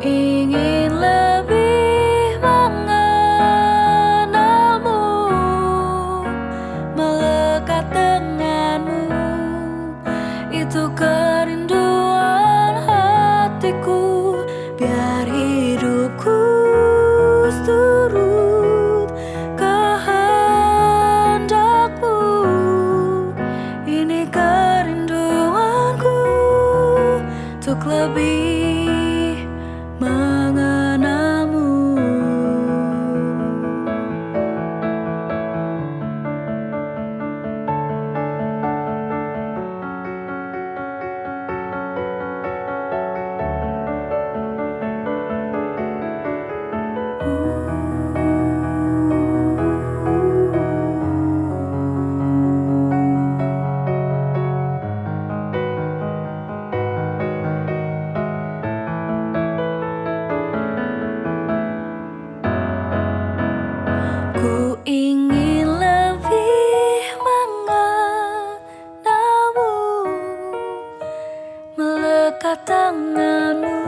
ingin lebih mengenalmu, melekat denganmu, itu kerinduan hatiku. Biar hidupku turut kehendakmu, ini kerinduanku untuk lebih mengenalmu. Ku ingin lebih mengenalmu, melekat tanganmu,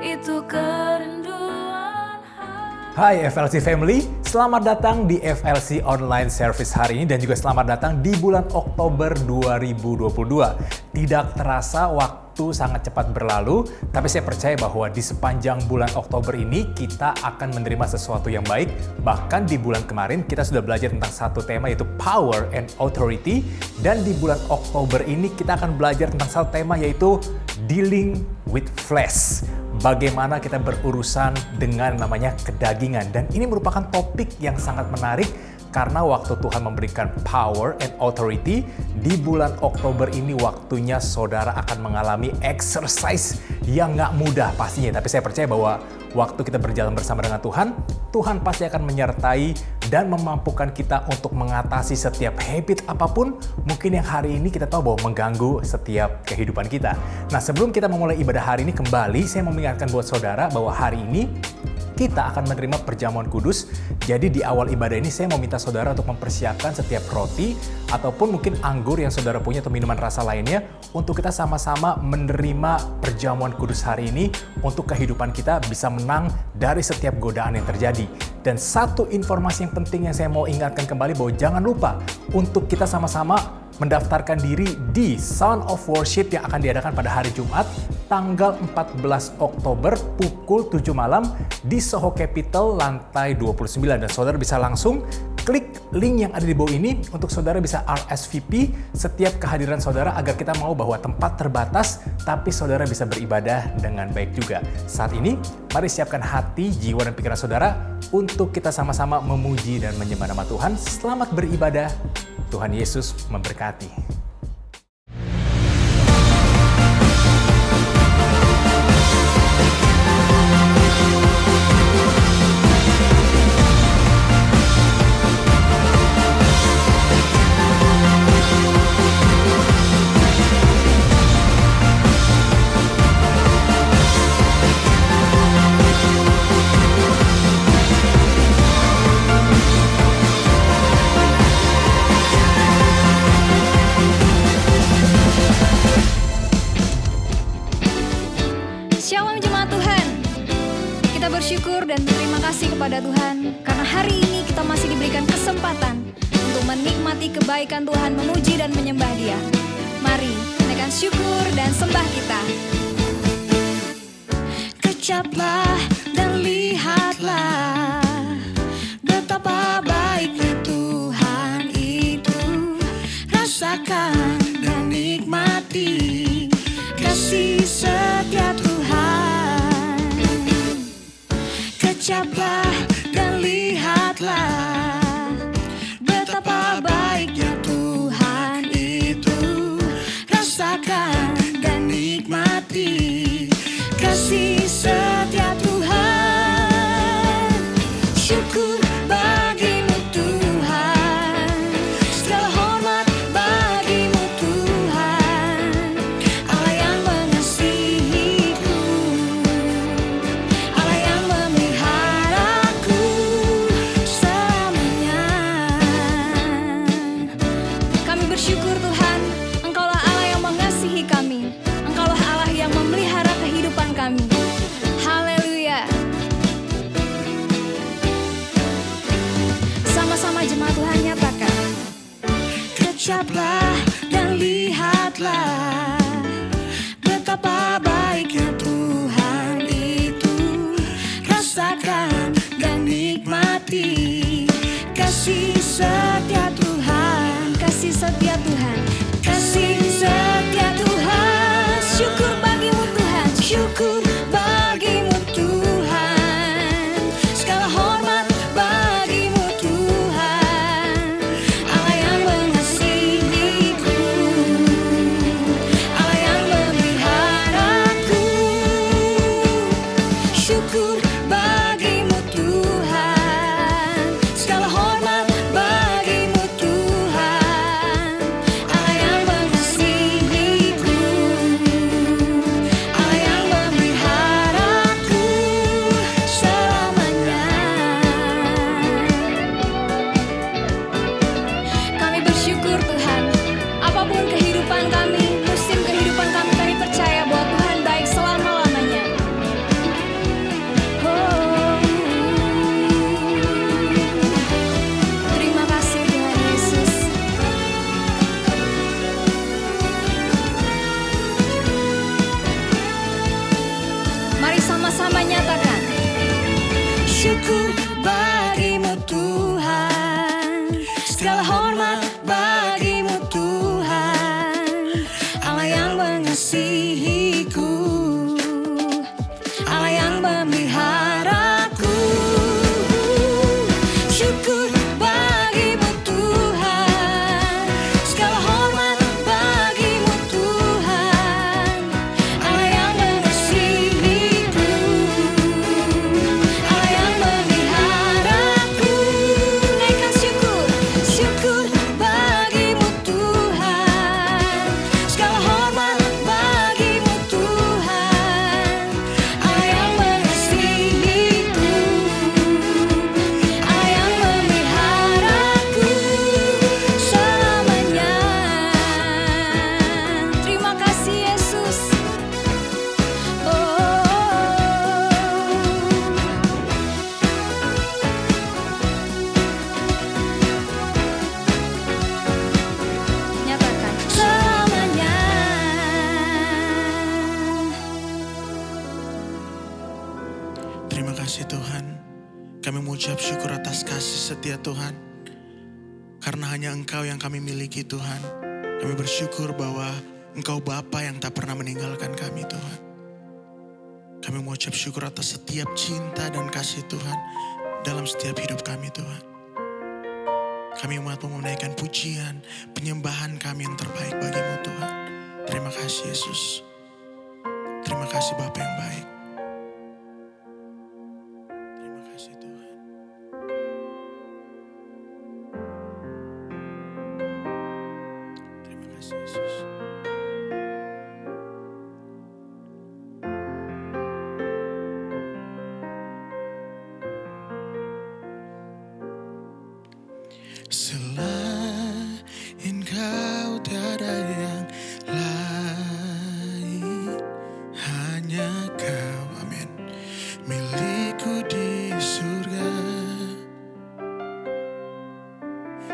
itu kerinduan hati. Hai FLC Family, selamat datang di FLC Online Service hari ini dan juga selamat datang di bulan Oktober 2022. Tidak terasa waktu sangat cepat berlalu, tapi saya percaya bahwa di sepanjang bulan Oktober ini kita akan menerima sesuatu yang baik. Bahkan di bulan kemarin kita sudah belajar tentang satu tema yaitu Power and Authority, dan di bulan Oktober ini kita akan belajar tentang satu tema yaitu Dealing with Flesh. Bagaimana kita berurusan dengan namanya kedagingan, dan ini merupakan topik yang sangat menarik karena waktu Tuhan memberikan power and authority di bulan Oktober ini, waktunya saudara akan mengalami exercise yang gak mudah pastinya. Tapi saya percaya bahwa waktu kita berjalan bersama dengan Tuhan, Tuhan pasti akan menyertai dan memampukan kita untuk mengatasi setiap habit apapun mungkin yang hari ini kita tahu bahwa mengganggu setiap kehidupan kita. Nah, sebelum kita memulai ibadah hari ini kembali, saya mau mengingatkan buat saudara bahwa hari ini kita akan menerima perjamuan kudus. Jadi di awal ibadah ini saya mau minta saudara untuk mempersiapkan setiap roti ataupun mungkin anggur yang saudara punya atau minuman rasa lainnya untuk kita sama-sama menerima perjamuan kudus hari ini untuk kehidupan kita bisa menang dari setiap godaan yang terjadi. Dan satu informasi yang penting yang saya mau ingatkan kembali bahwa jangan lupa untuk kita sama-sama mendaftarkan diri di Sound of Worship yang akan diadakan pada hari Jumat tanggal 14 Oktober pukul 7 malam di Soho Capital lantai 29, dan saudara bisa langsung klik link yang ada di bawah ini untuk saudara bisa RSVP setiap kehadiran saudara agar kita mau bahwa tempat terbatas tapi saudara bisa beribadah dengan baik juga. Saat ini mari siapkan hati, jiwa, dan pikiran saudara untuk kita sama-sama memuji dan menyembah nama Tuhan. Selamat beribadah. Tuhan Yesus memberkati. Shalom jemaat Tuhan. Kita bersyukur dan berterima kasih kepada Tuhan karena hari ini kita masih diberikan kesempatan untuk menikmati kebaikan Tuhan, memuji dan menyembah Dia. Mari naikkan syukur dan sembah kita. Kecaplah dan lihatlah betapa baiknya Tuhan itu. Rasakan dan nikmati kasih setia Tuhan. Kecaplah dan lihatlah betapa baiknya Tuhan itu. Rasakan dan nikmati kasih setia Tuhan. Syukur bagimu Tuhan, segala hormat bagimu Tuhan, Allah yang mengasihiku, Allah yang memeliharaku selamanya. Kami bersyukur Tuhan, Engkaulah Allah yang mengasihi kami, Engkaulah Allah yang memelihara kehidupan kami. syukur bagimu Tuhan, segala hormat bagimu Tuhan, Allah yang mengasihiku, Allah yang memeliharaku selamanya. Kami bersyukur Tuhan, apapun kehidupan kami, musim kehidupan kami percaya bahwa Tuhan baik selama-lamanya. Terima kasih Tuhan Yesus. Mari sama-sama nyatakan, syukur bagimu Tuhan, segala hormat bagimu Tuhan, Allah yang mengasihiku, Allah yang memeliharaku. Syukur bagimu Tuhan, segala hormat bagimu Tuhan, Allah yang mengasihiku, Allah yang memeliharaku. Naikkan syukur, syukur bagimu Tuhan, segala hormat bagimu Tuhan, Allah yang mengasihiku, Allah yang memeliharaku selamanya. Terima kasih Yesus. Nyatakan selamanya. Terima kasih Tuhan. Kami mengucap syukur atas kasih setia Tuhan. Karena hanya Engkau yang kami miliki Tuhan. Kami bersyukur bahwa Engkau Bapa yang tak pernah meninggalkan kami Tuhan. Kami mengucap syukur atas setiap cinta dan kasih Tuhan dalam setiap hidup kami Tuhan. Kami umat menaikkan pujian, penyembahan kami yang terbaik bagimu Tuhan. Terima kasih Yesus. Terima kasih Bapa yang baik. Terima kasih Tuhan. Terima kasih Yesus. Selain Kau tiada yang lain, hanya Kau, amin, milikku di surga.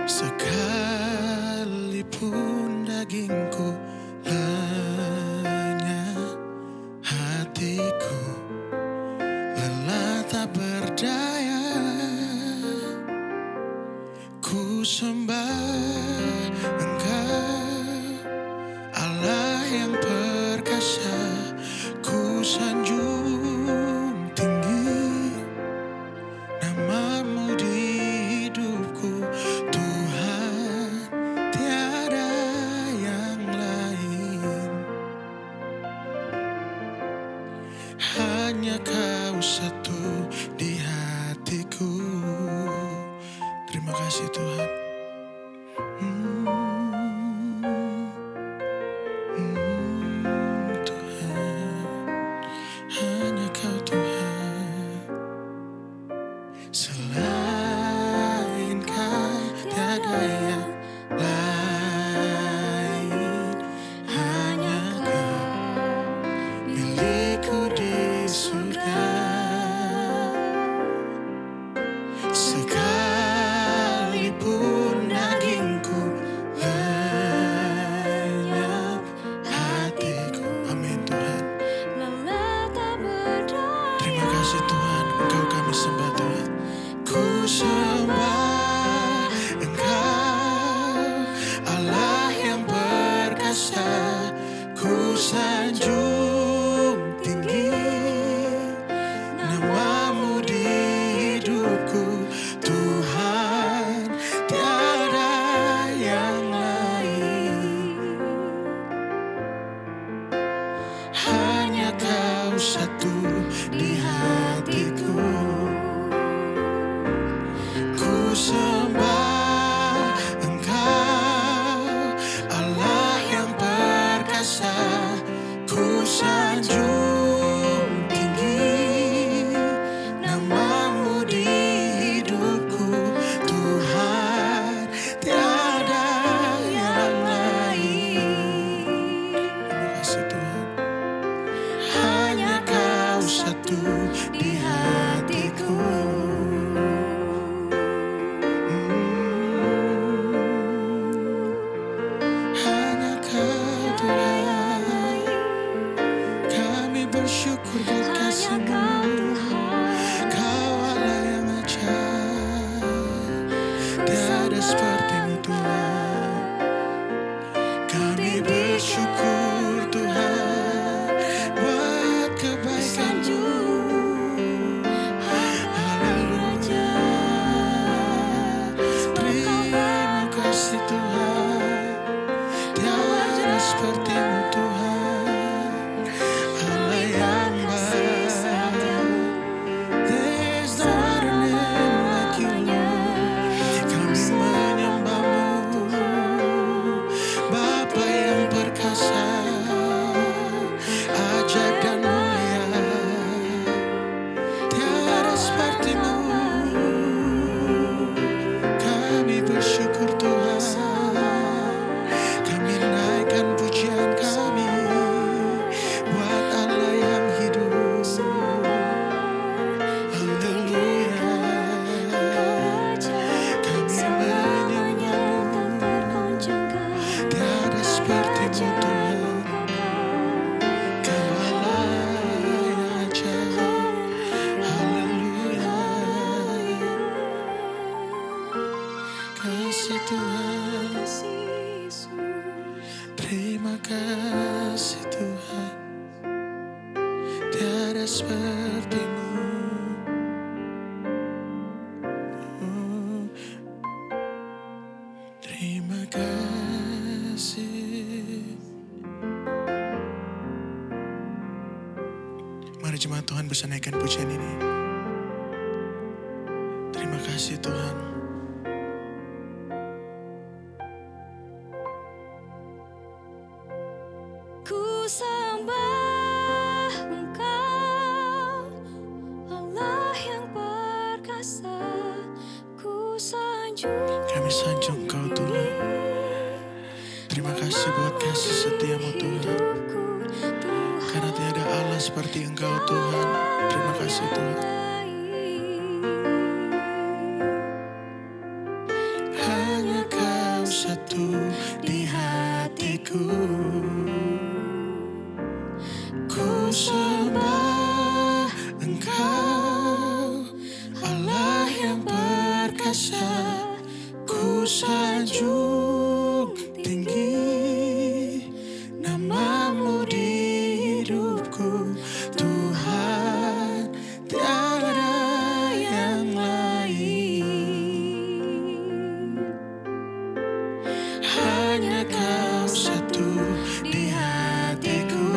Sekalipun dagingku lenyap, hatiku lelah tak berdaya. Ku sembah Engkau, Allah yang perkasa. Ku sanjung tinggi namamu di hidupku Tuhan, tiada yang lain. Hanya Kau satu di hatiku. Terima kasih Tuhan. Tuhan, hanya Kau Tuhan. Selain Kau tiada yang lain, hanya Kau milikku di surga. Sekalipun dagingku lenyap, hatiku, amin Tuhan. Terima kasih Tuhan, Engkau kami sembah Tuhan. Ku sembah Engkau, Allah yang perkasa. Ku sanjung tinggi namamu di hidupku Tuhan, tiada yang lain. Hanya Kau satu di hati. satu di hatiku. Hanya Kau Tuhan, kami bersyukur buat kasih-Mu. Kau Allah yang ajaib, tiada seperti-Mu Tuhan. Kami bersyukur Tuhan buat kebaikan-Mu. Haleluya. Terima kasih Tuhan, tiada seperti-Mu Tuhan. Allah yang baik. There's no other name like You, Lord. Kami menyembah-Mu, Bapa yang perkasa, ajaib dan mulia. Tiada seperti-Mu. Kami bersyukur Tuhan, kami naikkan pujian kami buat Allah yang hidup. Haleluya. Kami menyembah-Mu, tiada seperti-Mu Tuhan. Kau Allah yang ajaib. Haleluya. Kasih Tuhan, terima kasih Tuhan, tiada seperti-Mu. Terima kasih. Mari jemaat Tuhan bisa naikkan pujian ini. Terima kasih Tuhan. Ku sembah Engkau, Allah yang perkasa. Ku sanjung Kami sanjung Kau Tuhan. Terima kasih buat kasih setia-Mu Tuhan. hidupku, Tuhan Karena tiada Allah seperti Engkau Tuhan. Terima kasih Tuhan. Hanya Kau satu di hatiku. Ku sembah Engkau, Allah yang perkasa. Ku sanjung tinggi nama-Mu di hidupku. Tuhan, tiada yang lain. Hanya Kau satu di hatiku.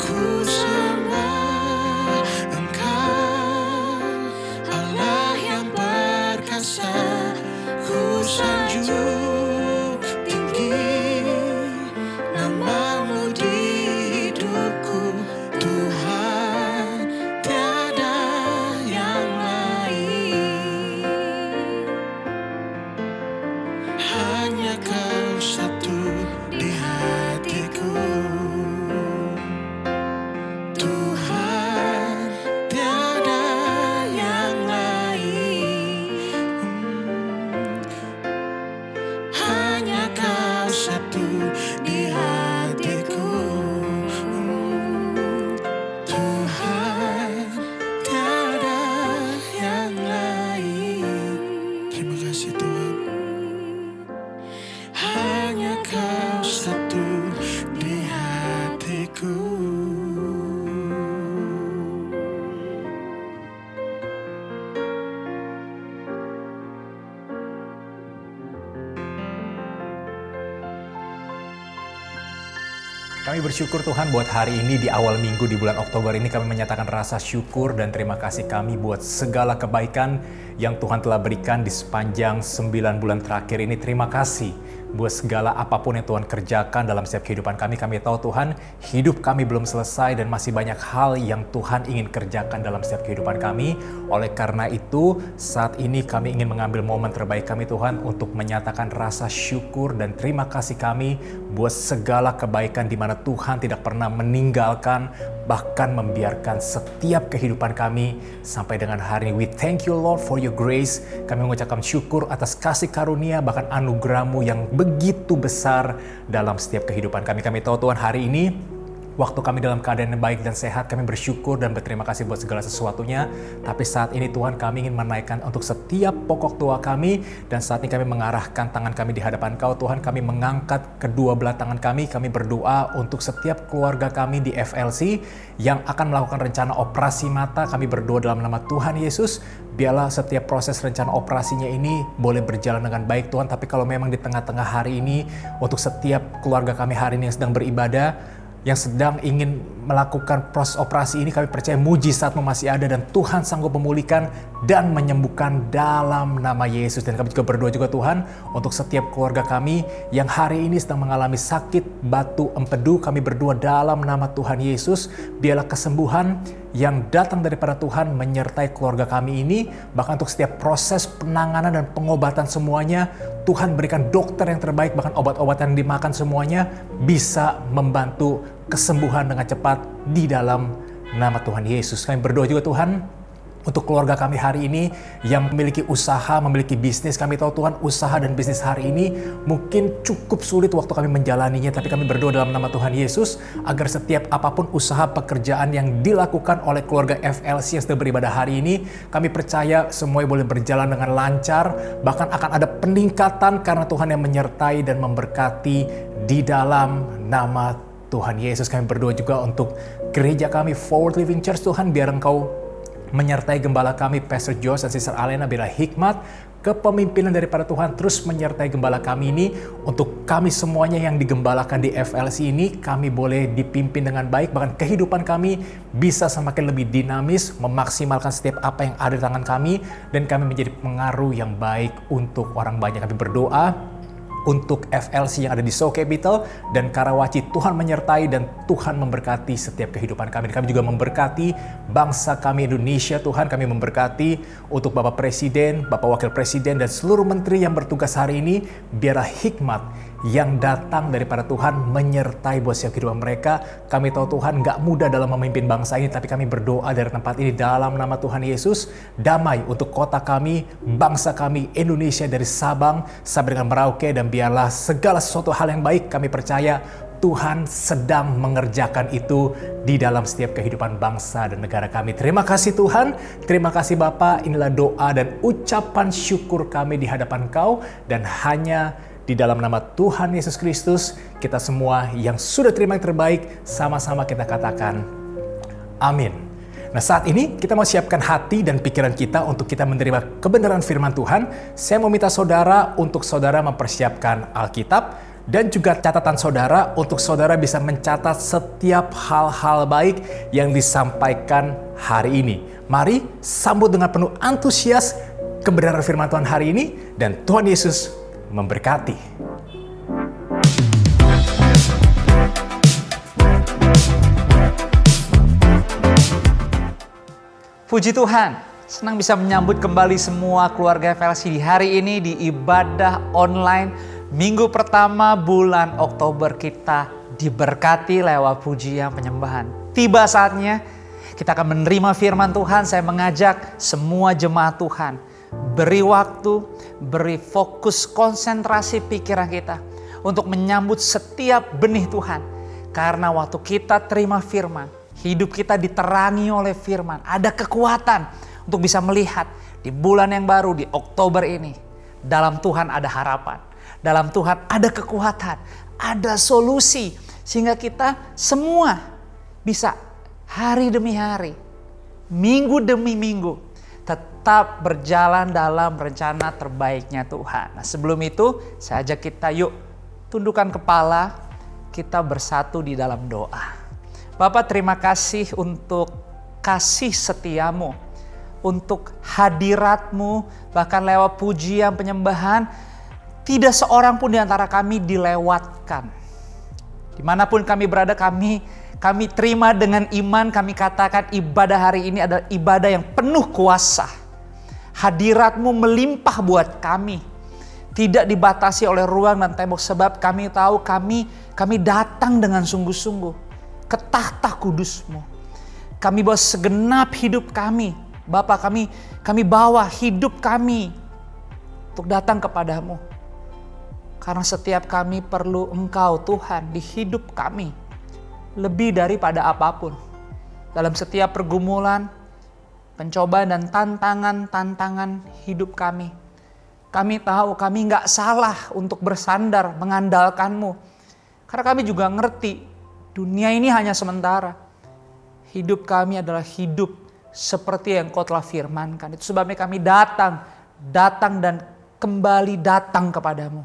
Ku sembah Engkau, Allah yang perkasa. Ku sanjung tinggi nama-Mu di hidupku. Tuhan, tiada yang lain. Hanya Kau satu di hatiku. Tuhan, tiada yang lain. Hanya Kau satu di hatiku. Tuhan, tiada yang lain. Terima kasih Tuhan. Hanya Kau satu di hatiku. Kami bersyukur Tuhan buat hari ini di awal minggu di bulan Oktober ini kami menyatakan rasa syukur dan terima kasih kami buat segala kebaikan yang Tuhan telah berikan di sepanjang 9 bulan terakhir ini. Terima kasih buat segala apapun yang Tuhan kerjakan dalam setiap kehidupan kami. Kami tahu Tuhan, hidup kami belum selesai dan masih banyak hal yang Tuhan ingin kerjakan dalam setiap kehidupan kami. Oleh karena itu, saat ini kami ingin mengambil momen terbaik kami Tuhan untuk menyatakan rasa syukur dan terima kasih kami buat segala kebaikan di mana Tuhan tidak pernah meninggalkan, bahkan membiarkan setiap kehidupan kami sampai dengan hari ini. We thank you Lord for your grace. Kami mengucapkan syukur atas kasih karunia bahkan anugerah-Mu yang begitu besar dalam setiap kehidupan kami. Kami tahu Tuhan hari ini waktu kami dalam keadaan yang baik dan sehat, kami bersyukur dan berterima kasih buat segala sesuatunya. Tapi saat ini Tuhan, kami ingin menaikkan untuk setiap pokok doa kami. Dan saat ini kami mengarahkan tangan kami di hadapan Kau Tuhan. Kami mengangkat kedua belah tangan kami. Kami berdoa untuk setiap keluarga kami di FLC yang akan melakukan rencana operasi mata. Kami berdoa dalam nama Tuhan Yesus. Biarlah setiap proses rencana operasinya ini boleh berjalan dengan baik Tuhan. Tapi kalau memang di tengah-tengah hari ini, untuk setiap keluarga kami hari ini yang sedang beribadah, yang sedang ingin melakukan proses operasi ini, kami percaya mujizat-Mu masih ada dan Tuhan sanggup memulihkan dan menyembuhkan dalam nama Yesus. Dan kami juga berdoa juga Tuhan untuk setiap keluarga kami yang hari ini sedang mengalami sakit batu empedu. Kami berdoa dalam nama Tuhan Yesus, biarlah kesembuhan yang datang daripada Tuhan menyertai keluarga kami ini. Bahkan untuk setiap proses penanganan dan pengobatan semuanya, Tuhan berikan dokter yang terbaik, bahkan obat-obatan yang dimakan semuanya bisa membantu kesembuhan dengan cepat di dalam nama Tuhan Yesus. Kami berdoa juga Tuhan untuk keluarga kami hari ini yang memiliki usaha, memiliki bisnis. Kami tahu Tuhan, usaha dan bisnis hari ini mungkin cukup sulit waktu kami menjalaninya, tapi kami berdoa dalam nama Tuhan Yesus agar setiap apapun usaha pekerjaan yang dilakukan oleh keluarga FLC yang sedang beribadah hari ini, kami percaya semuanya boleh berjalan dengan lancar, bahkan akan ada peningkatan karena Tuhan yang menyertai dan memberkati di dalam nama Tuhan Yesus. Kami berdoa juga untuk gereja kami Forward Living Church Tuhan, biar Engkau menyertai gembala kami Pastor Josh dan Sister Alena, biarlah hikmat kepemimpinan daripada Tuhan terus menyertai gembala kami ini. Untuk kami semuanya yang digembalakan di FLC ini, kami boleh dipimpin dengan baik, bahkan kehidupan kami bisa semakin lebih dinamis, memaksimalkan setiap apa yang ada di tangan kami, dan kami menjadi pengaruh yang baik untuk orang banyak. Kami berdoa untuk FLC yang ada di Seoul Capital dan Karawaci, Tuhan menyertai dan Tuhan memberkati setiap kehidupan kami. Kami juga memberkati bangsa kami Indonesia Tuhan. Kami memberkati untuk Bapak Presiden, Bapak Wakil Presiden dan seluruh menteri yang bertugas hari ini. Biarlah hikmat yang datang daripada Tuhan menyertai buat setiap kehidupan mereka. Kami tahu Tuhan gak mudah dalam memimpin bangsa ini, tapi kami berdoa dari tempat ini dalam nama Tuhan Yesus, damai untuk kota kami, bangsa kami Indonesia dari Sabang sampai dengan Merauke, dan biarlah segala sesuatu hal yang baik, kami percaya Tuhan sedang mengerjakan itu di dalam setiap kehidupan bangsa dan negara kami. Terima kasih Tuhan, terima kasih Bapa. Inilah doa dan ucapan syukur kami di hadapan Kau, dan hanya di dalam nama Tuhan Yesus Kristus, kita semua yang sudah terima yang terbaik, sama-sama kita katakan amin. Nah, saat ini kita mau siapkan hati dan pikiran kita untuk kita menerima kebenaran firman Tuhan. Saya mau minta saudara untuk saudara mempersiapkan Alkitab dan juga catatan saudara untuk saudara bisa mencatat setiap hal-hal baik yang disampaikan hari ini. Mari sambut dengan penuh antusias kebenaran firman Tuhan hari ini, dan Tuhan Yesus memberkati. Puji Tuhan, senang bisa menyambut kembali semua keluarga FLC di hari ini di ibadah online minggu pertama bulan Oktober. Kita diberkati lewat pujian penyembahan. Tiba saatnya kita akan menerima firman Tuhan. Saya mengajak semua jemaat Tuhan, beri waktu, beri fokus, konsentrasi pikiran kita untuk menyambut setiap benih Tuhan. Karena waktu kita terima firman, hidup kita diterangi oleh firman. Ada kekuatan untuk bisa melihat di bulan yang baru, di Oktober ini. Dalam Tuhan ada harapan. Dalam Tuhan ada kekuatan, ada solusi. Sehingga kita semua bisa hari demi hari, minggu demi minggu, tetap berjalan dalam rencana terbaiknya Tuhan. Nah, sebelum itu saya ajak kita yuk tundukkan kepala, kita bersatu di dalam doa. Bapak, terima kasih untuk kasih setiamu, untuk hadiratmu, bahkan lewat pujian penyembahan tidak seorang pun di antara kami dilewatkan. Dimanapun kami berada, kami terima dengan iman, kami katakan ibadah hari ini adalah ibadah yang penuh kuasa. Hadirat-Mu melimpah buat kami. Tidak dibatasi oleh ruang dan tembok, sebab kami tahu kami datang dengan sungguh-sungguh ke tahta kudus-Mu. Kami bawa segenap hidup kami. Bapa, kami bawa hidup kami untuk datang kepadamu. Karena setiap kami perlu Engkau Tuhan di hidup kami. Lebih daripada apapun. Dalam setiap pergumulan, pencobaan dan tantangan hidup kami. Kami tahu kami gak salah untuk bersandar mengandalkan-Mu. Karena kami juga ngerti dunia ini hanya sementara. Hidup kami adalah hidup seperti yang Kau telah firmankan. Itu sebabnya kami datang dan kembali datang kepadamu.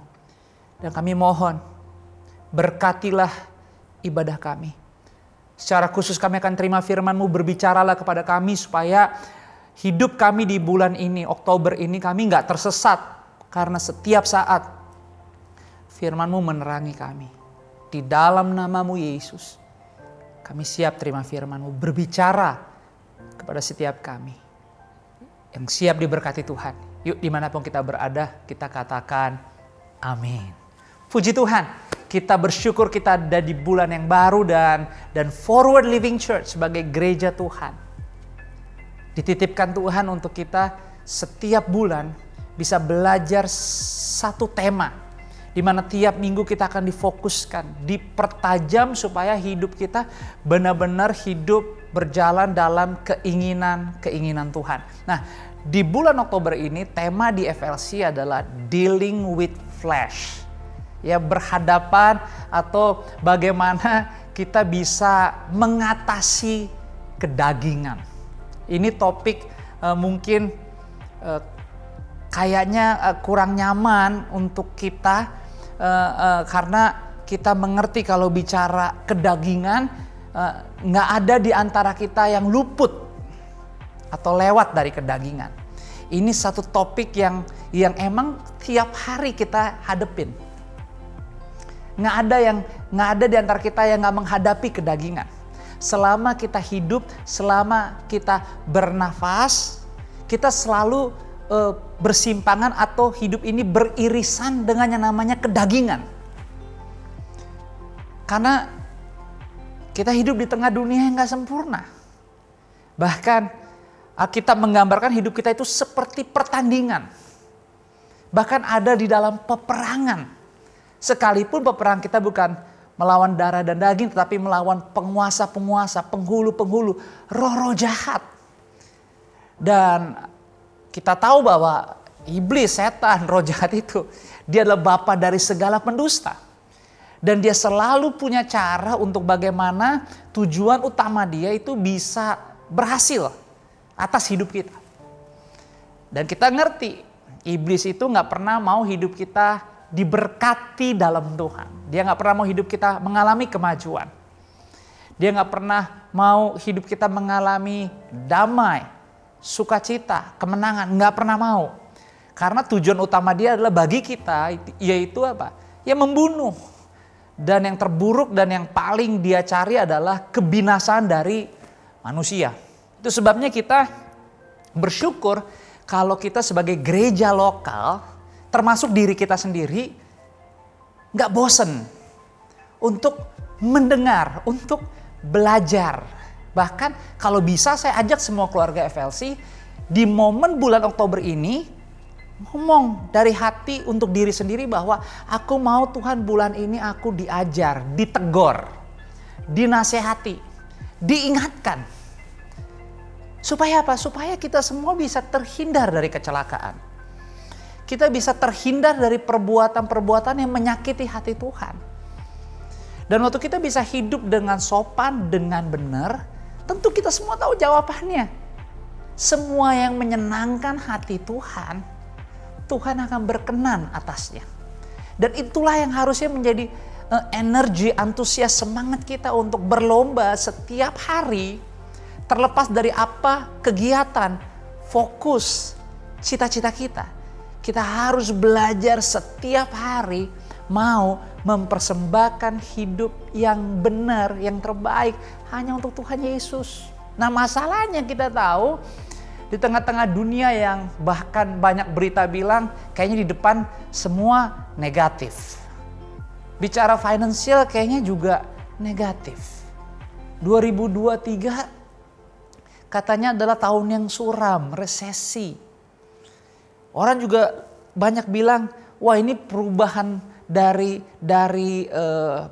Dan kami mohon, berkatilah ibadah kami. Secara khusus kami akan terima firman-Mu, berbicaralah kepada kami supaya hidup kami di bulan ini, Oktober ini, kami gak tersesat. Karena setiap saat firman-Mu menerangi kami. Di dalam nama-Mu Yesus, kami siap terima firman-Mu, berbicara kepada setiap kami yang siap diberkati Tuhan. Yuk, dimanapun kita berada, kita katakan amin. Puji Tuhan, kita bersyukur kita ada di bulan yang baru dan Forward Living Church sebagai gereja Tuhan. Dititipkan Tuhan untuk kita setiap bulan bisa belajar satu tema. Di mana tiap minggu kita akan difokuskan, dipertajam supaya hidup kita benar-benar hidup berjalan dalam keinginan Tuhan. Nah, di bulan Oktober ini tema di FLC adalah Dealing with Flesh. Ya, berhadapan atau bagaimana kita bisa mengatasi kedagingan. Ini topik mungkin kayaknya kurang nyaman untuk kita karena kita mengerti kalau bicara kedagingan nggak ada di antara kita yang luput atau lewat dari kedagingan. Ini satu topik yang emang tiap hari kita hadepin. Nggak ada di antara kita yang nggak menghadapi kedagingan. Selama kita hidup, selama kita bernafas, kita selalu bersimpangan atau hidup ini beririsan dengan yang namanya kedagingan. Karena kita hidup di tengah dunia yang nggak sempurna. Bahkan Alkitab menggambarkan hidup kita itu seperti pertandingan. Bahkan ada di dalam peperangan. Sekalipun peperangan kita bukan melawan darah dan daging, tetapi melawan penguasa-penguasa, penghulu-penghulu, roh-roh jahat. Dan kita tahu bahwa iblis, setan, roh jahat itu, dia adalah bapa dari segala pendusta. Dan dia selalu punya cara untuk bagaimana tujuan utama dia itu bisa berhasil atas hidup kita. Dan kita ngerti, iblis itu gak pernah mau hidup kita diberkati dalam Tuhan. Dia gak pernah mau hidup kita mengalami kemajuan. Dia gak pernah mau hidup kita mengalami damai, sukacita, kemenangan. Gak pernah mau. Karena tujuan utama dia adalah bagi kita, yaitu apa? Ya membunuh. Dan yang terburuk dan yang paling dia cari adalah kebinasaan dari manusia. Itu sebabnya kita bersyukur kalau kita sebagai gereja lokal, termasuk diri kita sendiri, gak bosen untuk mendengar, untuk belajar. Bahkan kalau bisa saya ajak semua keluarga FLC di momen bulan Oktober ini ngomong dari hati untuk diri sendiri bahwa aku mau Tuhan bulan ini aku diajar, ditegor, dinasehati, diingatkan. Supaya apa? Supaya kita semua bisa terhindar dari kecelakaan. Kita bisa terhindar dari perbuatan-perbuatan yang menyakiti hati Tuhan. Dan waktu kita bisa hidup dengan sopan, dengan benar, tentu kita semua tahu jawabannya. Semua yang menyenangkan hati Tuhan, Tuhan akan berkenan atasnya. Dan itulah yang harusnya menjadi energi, antusias, semangat kita untuk berlomba setiap hari, terlepas dari apa kegiatan, fokus, cita-cita kita. Kita harus belajar setiap hari mau mempersembahkan hidup yang benar, yang terbaik hanya untuk Tuhan Yesus. Nah, masalahnya kita tahu di tengah-tengah dunia yang bahkan banyak berita bilang kayaknya di depan semua negatif. Bicara finansial kayaknya juga negatif. 2023 katanya adalah tahun yang suram, resesi. Orang juga banyak bilang, wah ini perubahan dari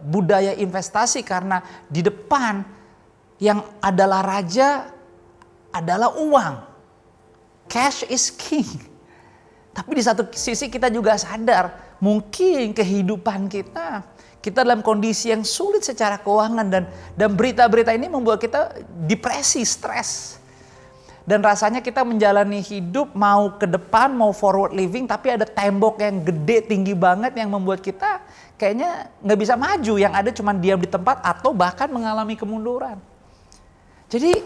budaya investasi karena di depan yang adalah raja adalah uang. Cash is king. Tapi di satu sisi kita juga sadar mungkin kehidupan kita dalam kondisi yang sulit secara keuangan dan berita-berita ini membuat kita depresi, stres. Dan rasanya kita menjalani hidup mau ke depan, mau forward living, tapi ada tembok yang gede, tinggi banget yang membuat kita kayaknya nggak bisa maju. Yang ada cuma diam di tempat atau bahkan mengalami kemunduran. Jadi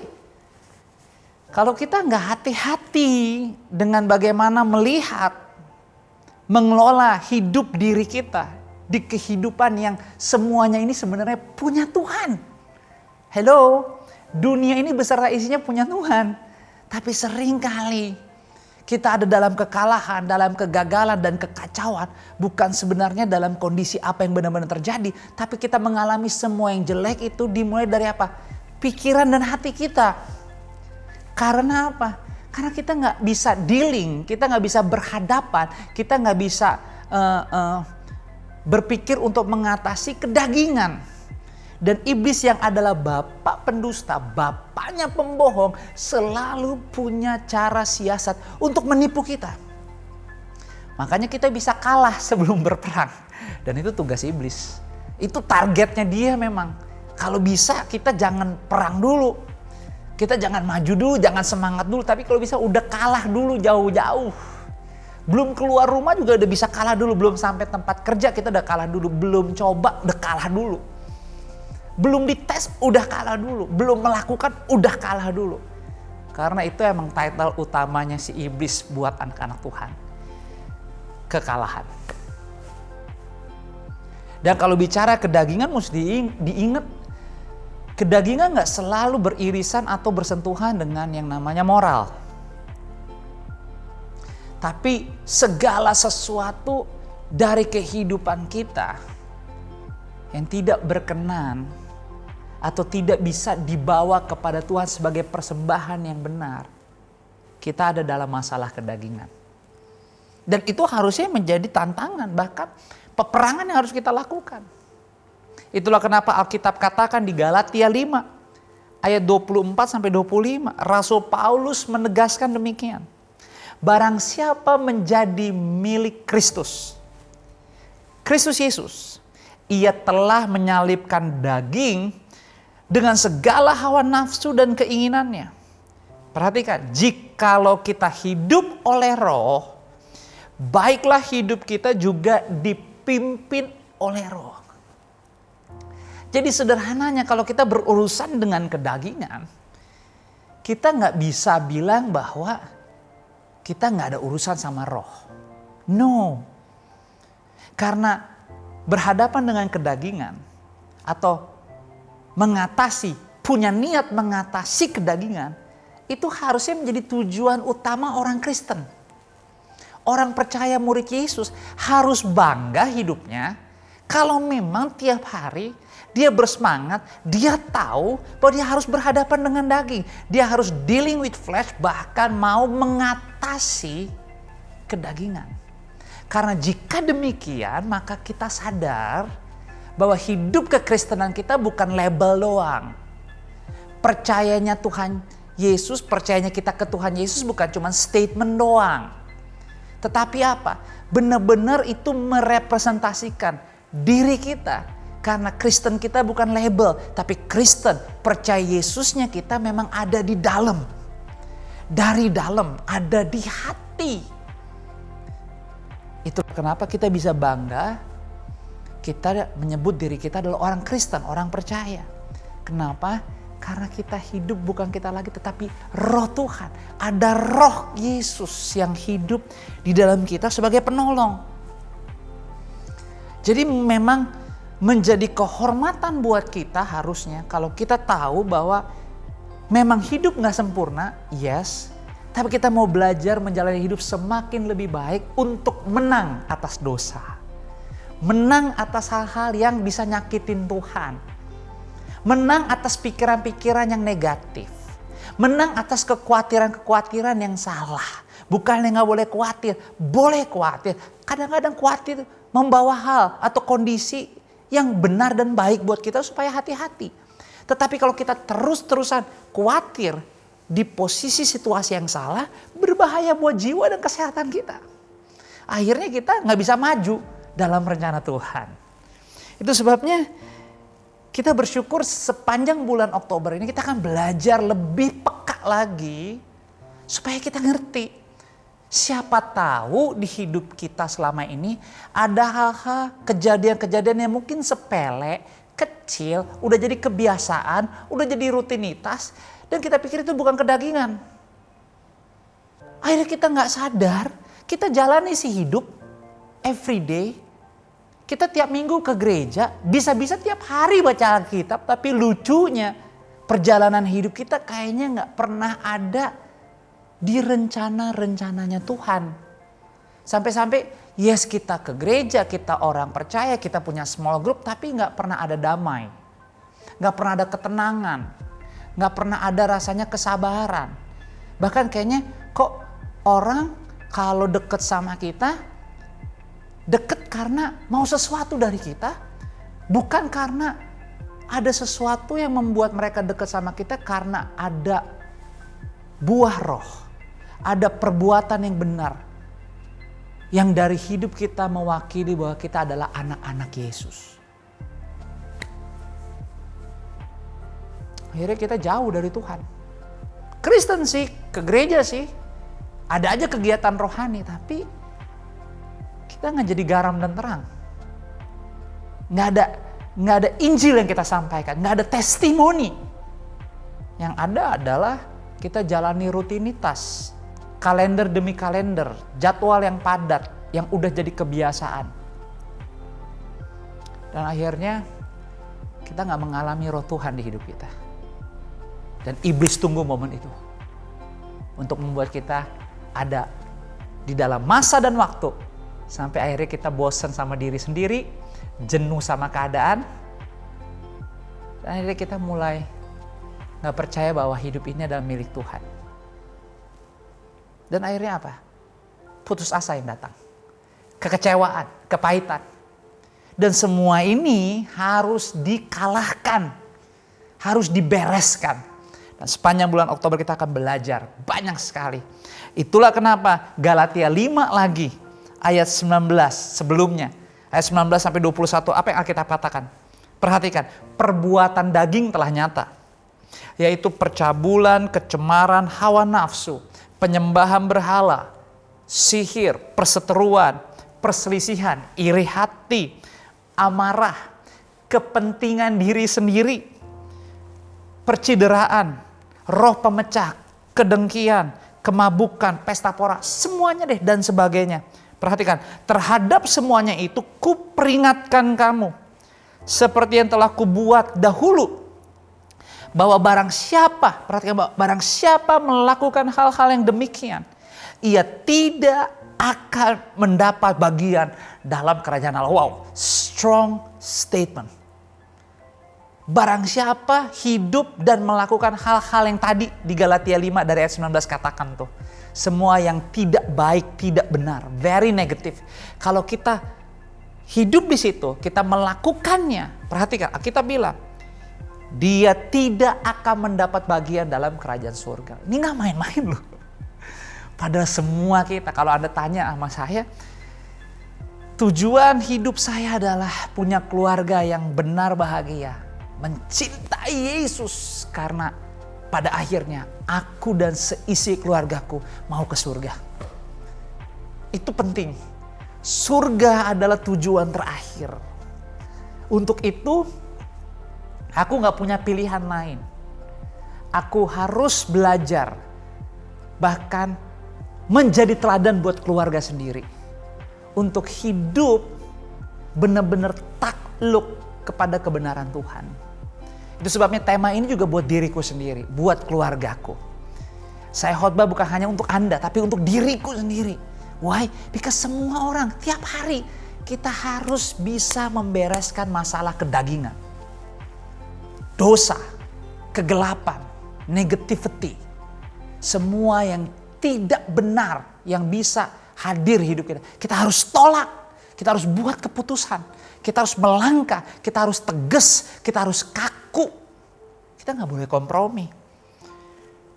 kalau kita nggak hati-hati dengan bagaimana melihat, mengelola hidup diri kita di kehidupan yang semuanya ini sebenarnya punya Tuhan. Hello, dunia ini beserta isinya punya Tuhan. Tapi seringkali kita ada dalam kekalahan, dalam kegagalan dan kekacauan. Bukan sebenarnya dalam kondisi apa yang benar-benar terjadi. Tapi kita mengalami semua yang jelek itu dimulai dari apa? Pikiran dan hati kita. Karena apa? Karena kita nggak bisa dealing, kita nggak bisa berhadapan, kita nggak bisa berpikir untuk mengatasi kedagingan. Dan iblis yang adalah bapak pendusta, bapaknya pembohong, selalu punya cara siasat untuk menipu kita. Makanya kita bisa kalah sebelum berperang. Dan itu tugas iblis. Itu targetnya dia memang. Kalau bisa kita jangan perang dulu. Kita jangan maju dulu, jangan semangat dulu. Tapi kalau bisa udah kalah dulu jauh-jauh. Belum keluar rumah juga udah bisa kalah dulu. Belum sampai tempat kerja kita udah kalah dulu. Belum coba udah kalah dulu. Belum dites udah kalah dulu. Belum melakukan udah kalah dulu. Karena itu emang title utamanya si iblis buat anak-anak Tuhan. Kekalahan. Dan kalau bicara kedagingan mesti diingat. Kedagingan gak selalu beririsan atau bersentuhan dengan yang namanya moral. Tapi segala sesuatu dari kehidupan kita yang tidak berkenan atau tidak bisa dibawa kepada Tuhan sebagai persembahan yang benar, kita ada dalam masalah kedagingan. Dan itu harusnya menjadi tantangan, bahkan peperangan yang harus kita lakukan. Itulah kenapa Alkitab katakan di Galatia 5 ayat 24-25, Rasul Paulus menegaskan demikian. Barang siapa menjadi milik Kristus, Kristus Yesus, ia telah menyalibkan daging dengan segala hawa nafsu dan keinginannya. Perhatikan, jikalau kita hidup oleh roh, baiklah hidup kita juga dipimpin oleh roh. Jadi sederhananya kalau kita berurusan dengan kedagingan, kita nggak bisa bilang bahwa kita nggak ada urusan sama roh. No. Karena berhadapan dengan kedagingan atau punya niat mengatasi kedagingan, itu harusnya menjadi tujuan utama orang Kristen. Orang percaya murid Yesus harus bangga hidupnya kalau memang tiap hari dia bersemangat, dia tahu bahwa dia harus berhadapan dengan daging. Dia harus dealing with flesh, bahkan mau mengatasi kedagingan. Karena jika demikian, maka kita sadar bahwa hidup kekristenan kita bukan label doang. Percayanya Tuhan Yesus, percayanya kita ke Tuhan Yesus bukan cuma statement doang. Tetapi apa? Benar-benar itu merepresentasikan diri kita. Karena Kristen kita bukan label, tapi Kristen percaya Yesusnya kita memang ada di dalam. Dari dalam, ada di hati. Itu kenapa kita bisa bangga. Kita menyebut diri kita adalah orang Kristen, orang percaya. Kenapa? Karena kita hidup bukan kita lagi, tetapi roh Tuhan. Ada roh Yesus yang hidup di dalam kita sebagai penolong. Jadi memang menjadi kehormatan buat kita harusnya kalau kita tahu bahwa memang hidup gak sempurna, yes. Tapi kita mau belajar menjalani hidup semakin lebih baik untuk menang atas dosa. Menang atas hal-hal yang bisa nyakitin Tuhan. Menang atas pikiran-pikiran yang negatif. Menang atas kekhawatiran-kekhawatiran yang salah. Bukannya gak boleh khawatir, boleh khawatir. Kadang-kadang khawatir membawa hal atau kondisi yang benar dan baik buat kita supaya hati-hati. Tetapi kalau kita terus-terusan khawatir di posisi situasi yang salah, berbahaya buat jiwa dan kesehatan kita. Akhirnya kita gak bisa maju dalam rencana Tuhan. Itu sebabnya kita bersyukur sepanjang bulan Oktober ini kita akan belajar lebih peka lagi supaya kita ngerti. Siapa tahu di hidup kita selama ini ada hal-hal, kejadian-kejadian yang mungkin sepele, kecil, udah jadi kebiasaan, udah jadi rutinitas dan kita pikir itu bukan kedagingan. Akhirnya kita gak sadar, kita jalani si hidup everyday. Kita tiap minggu ke gereja, bisa-bisa tiap hari baca Alkitab, tapi lucunya perjalanan hidup kita kayaknya gak pernah ada di rencana-rencananya Tuhan. Sampai-sampai yes kita ke gereja, kita orang percaya, kita punya small group, tapi gak pernah ada damai. Gak pernah ada ketenangan, gak pernah ada rasanya kesabaran. Bahkan kayaknya kok orang kalau deket sama kita, deket karena mau sesuatu dari kita, bukan karena ada sesuatu yang membuat mereka deket sama kita karena ada buah roh, ada perbuatan yang benar, yang dari hidup kita mewakili bahwa kita adalah anak-anak Yesus. Akhirnya kita jauh dari Tuhan. Kristen sih, ke gereja sih, ada aja kegiatan rohani, tapi kita nggak jadi garam dan terang. Nggak ada Injil yang kita sampaikan, nggak ada testimoni. Yang ada adalah kita jalani rutinitas, kalender demi kalender, jadwal yang padat, yang udah jadi kebiasaan. Dan akhirnya kita nggak mengalami roh Tuhan di hidup kita. Dan iblis tunggu momen itu untuk membuat kita ada di dalam masa dan waktu. Sampai akhirnya kita bosan sama diri sendiri, jenuh sama keadaan. Dan akhirnya kita mulai gak percaya bahwa hidup ini adalah milik Tuhan. Dan akhirnya apa? Putus asa yang datang. Kekecewaan, kepahitan. Dan semua ini harus dikalahkan. Harus dibereskan. Dan sepanjang bulan Oktober kita akan belajar banyak sekali. Itulah kenapa Galatia 5 lagi. Ayat 19 sebelumnya, ayat 19 sampai 21, apa yang Alkitab katakan? Perhatikan, perbuatan daging telah nyata, yaitu percabulan, kecemaran, hawa nafsu, penyembahan berhala, sihir, perseteruan, perselisihan, iri hati, amarah, kepentingan diri sendiri, percideraan, roh pemecah, kedengkian, kemabukan, pesta pora, semuanya deh dan sebagainya. Perhatikan, terhadap semuanya itu kuperingatkan kamu. Seperti yang telah kubuat dahulu. Bahwa barang siapa, perhatikan, barang siapa melakukan hal-hal yang demikian. Ia tidak akan mendapat bagian dalam kerajaan Allah. Wow, strong statement. Barang siapa hidup dan melakukan hal-hal yang tadi di Galatia 5 dari ayat 19 katakan tuh. Semua yang tidak baik, tidak benar, very negatif. Kalau kita hidup di situ, kita melakukannya. Perhatikan, kita bilang, dia tidak akan mendapat bagian dalam kerajaan surga. Ini gak main-main loh. Padahal semua kita, kalau Anda tanya sama saya, tujuan hidup saya adalah punya keluarga yang benar bahagia. Mencintai Yesus karena pada akhirnya aku dan seisi keluargaku mau ke surga. Itu penting. Surga adalah tujuan terakhir. Untuk itu aku gak punya pilihan lain. aku harus belajar, bahkan menjadi teladan buat keluarga sendiri. Untuk hidup benar-benar takluk kepada kebenaran Tuhan. Itu sebabnya tema ini juga buat diriku sendiri, buat keluargaku. Saya khotbah bukan hanya untuk Anda, tapi untuk diriku sendiri. Why? Because semua orang tiap hari kita harus bisa membereskan masalah kedagingan. Dosa, kegelapan, negativity. Semua yang tidak benar yang bisa hadir hidup kita. Kita harus tolak, kita harus buat keputusan, kita harus melangkah, kita harus tegas, kita harus kaku. Kita gak boleh kompromi.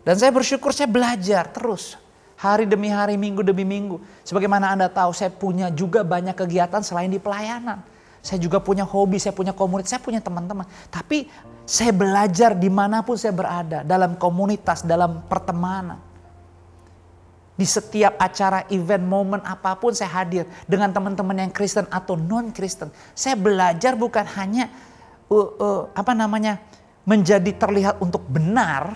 Dan saya bersyukur saya belajar terus. Hari demi hari, minggu demi minggu. Sebagaimana Anda tahu, saya punya juga banyak kegiatan selain di pelayanan. Saya juga punya hobi, saya punya komunitas, saya punya teman-teman. Tapi saya belajar dimanapun saya berada. Dalam komunitas, dalam pertemanan. Di setiap acara, event, momen apapun saya hadir. Dengan teman-teman yang Kristen atau non-Kristen. Saya belajar bukan hanya menjadi terlihat untuk benar.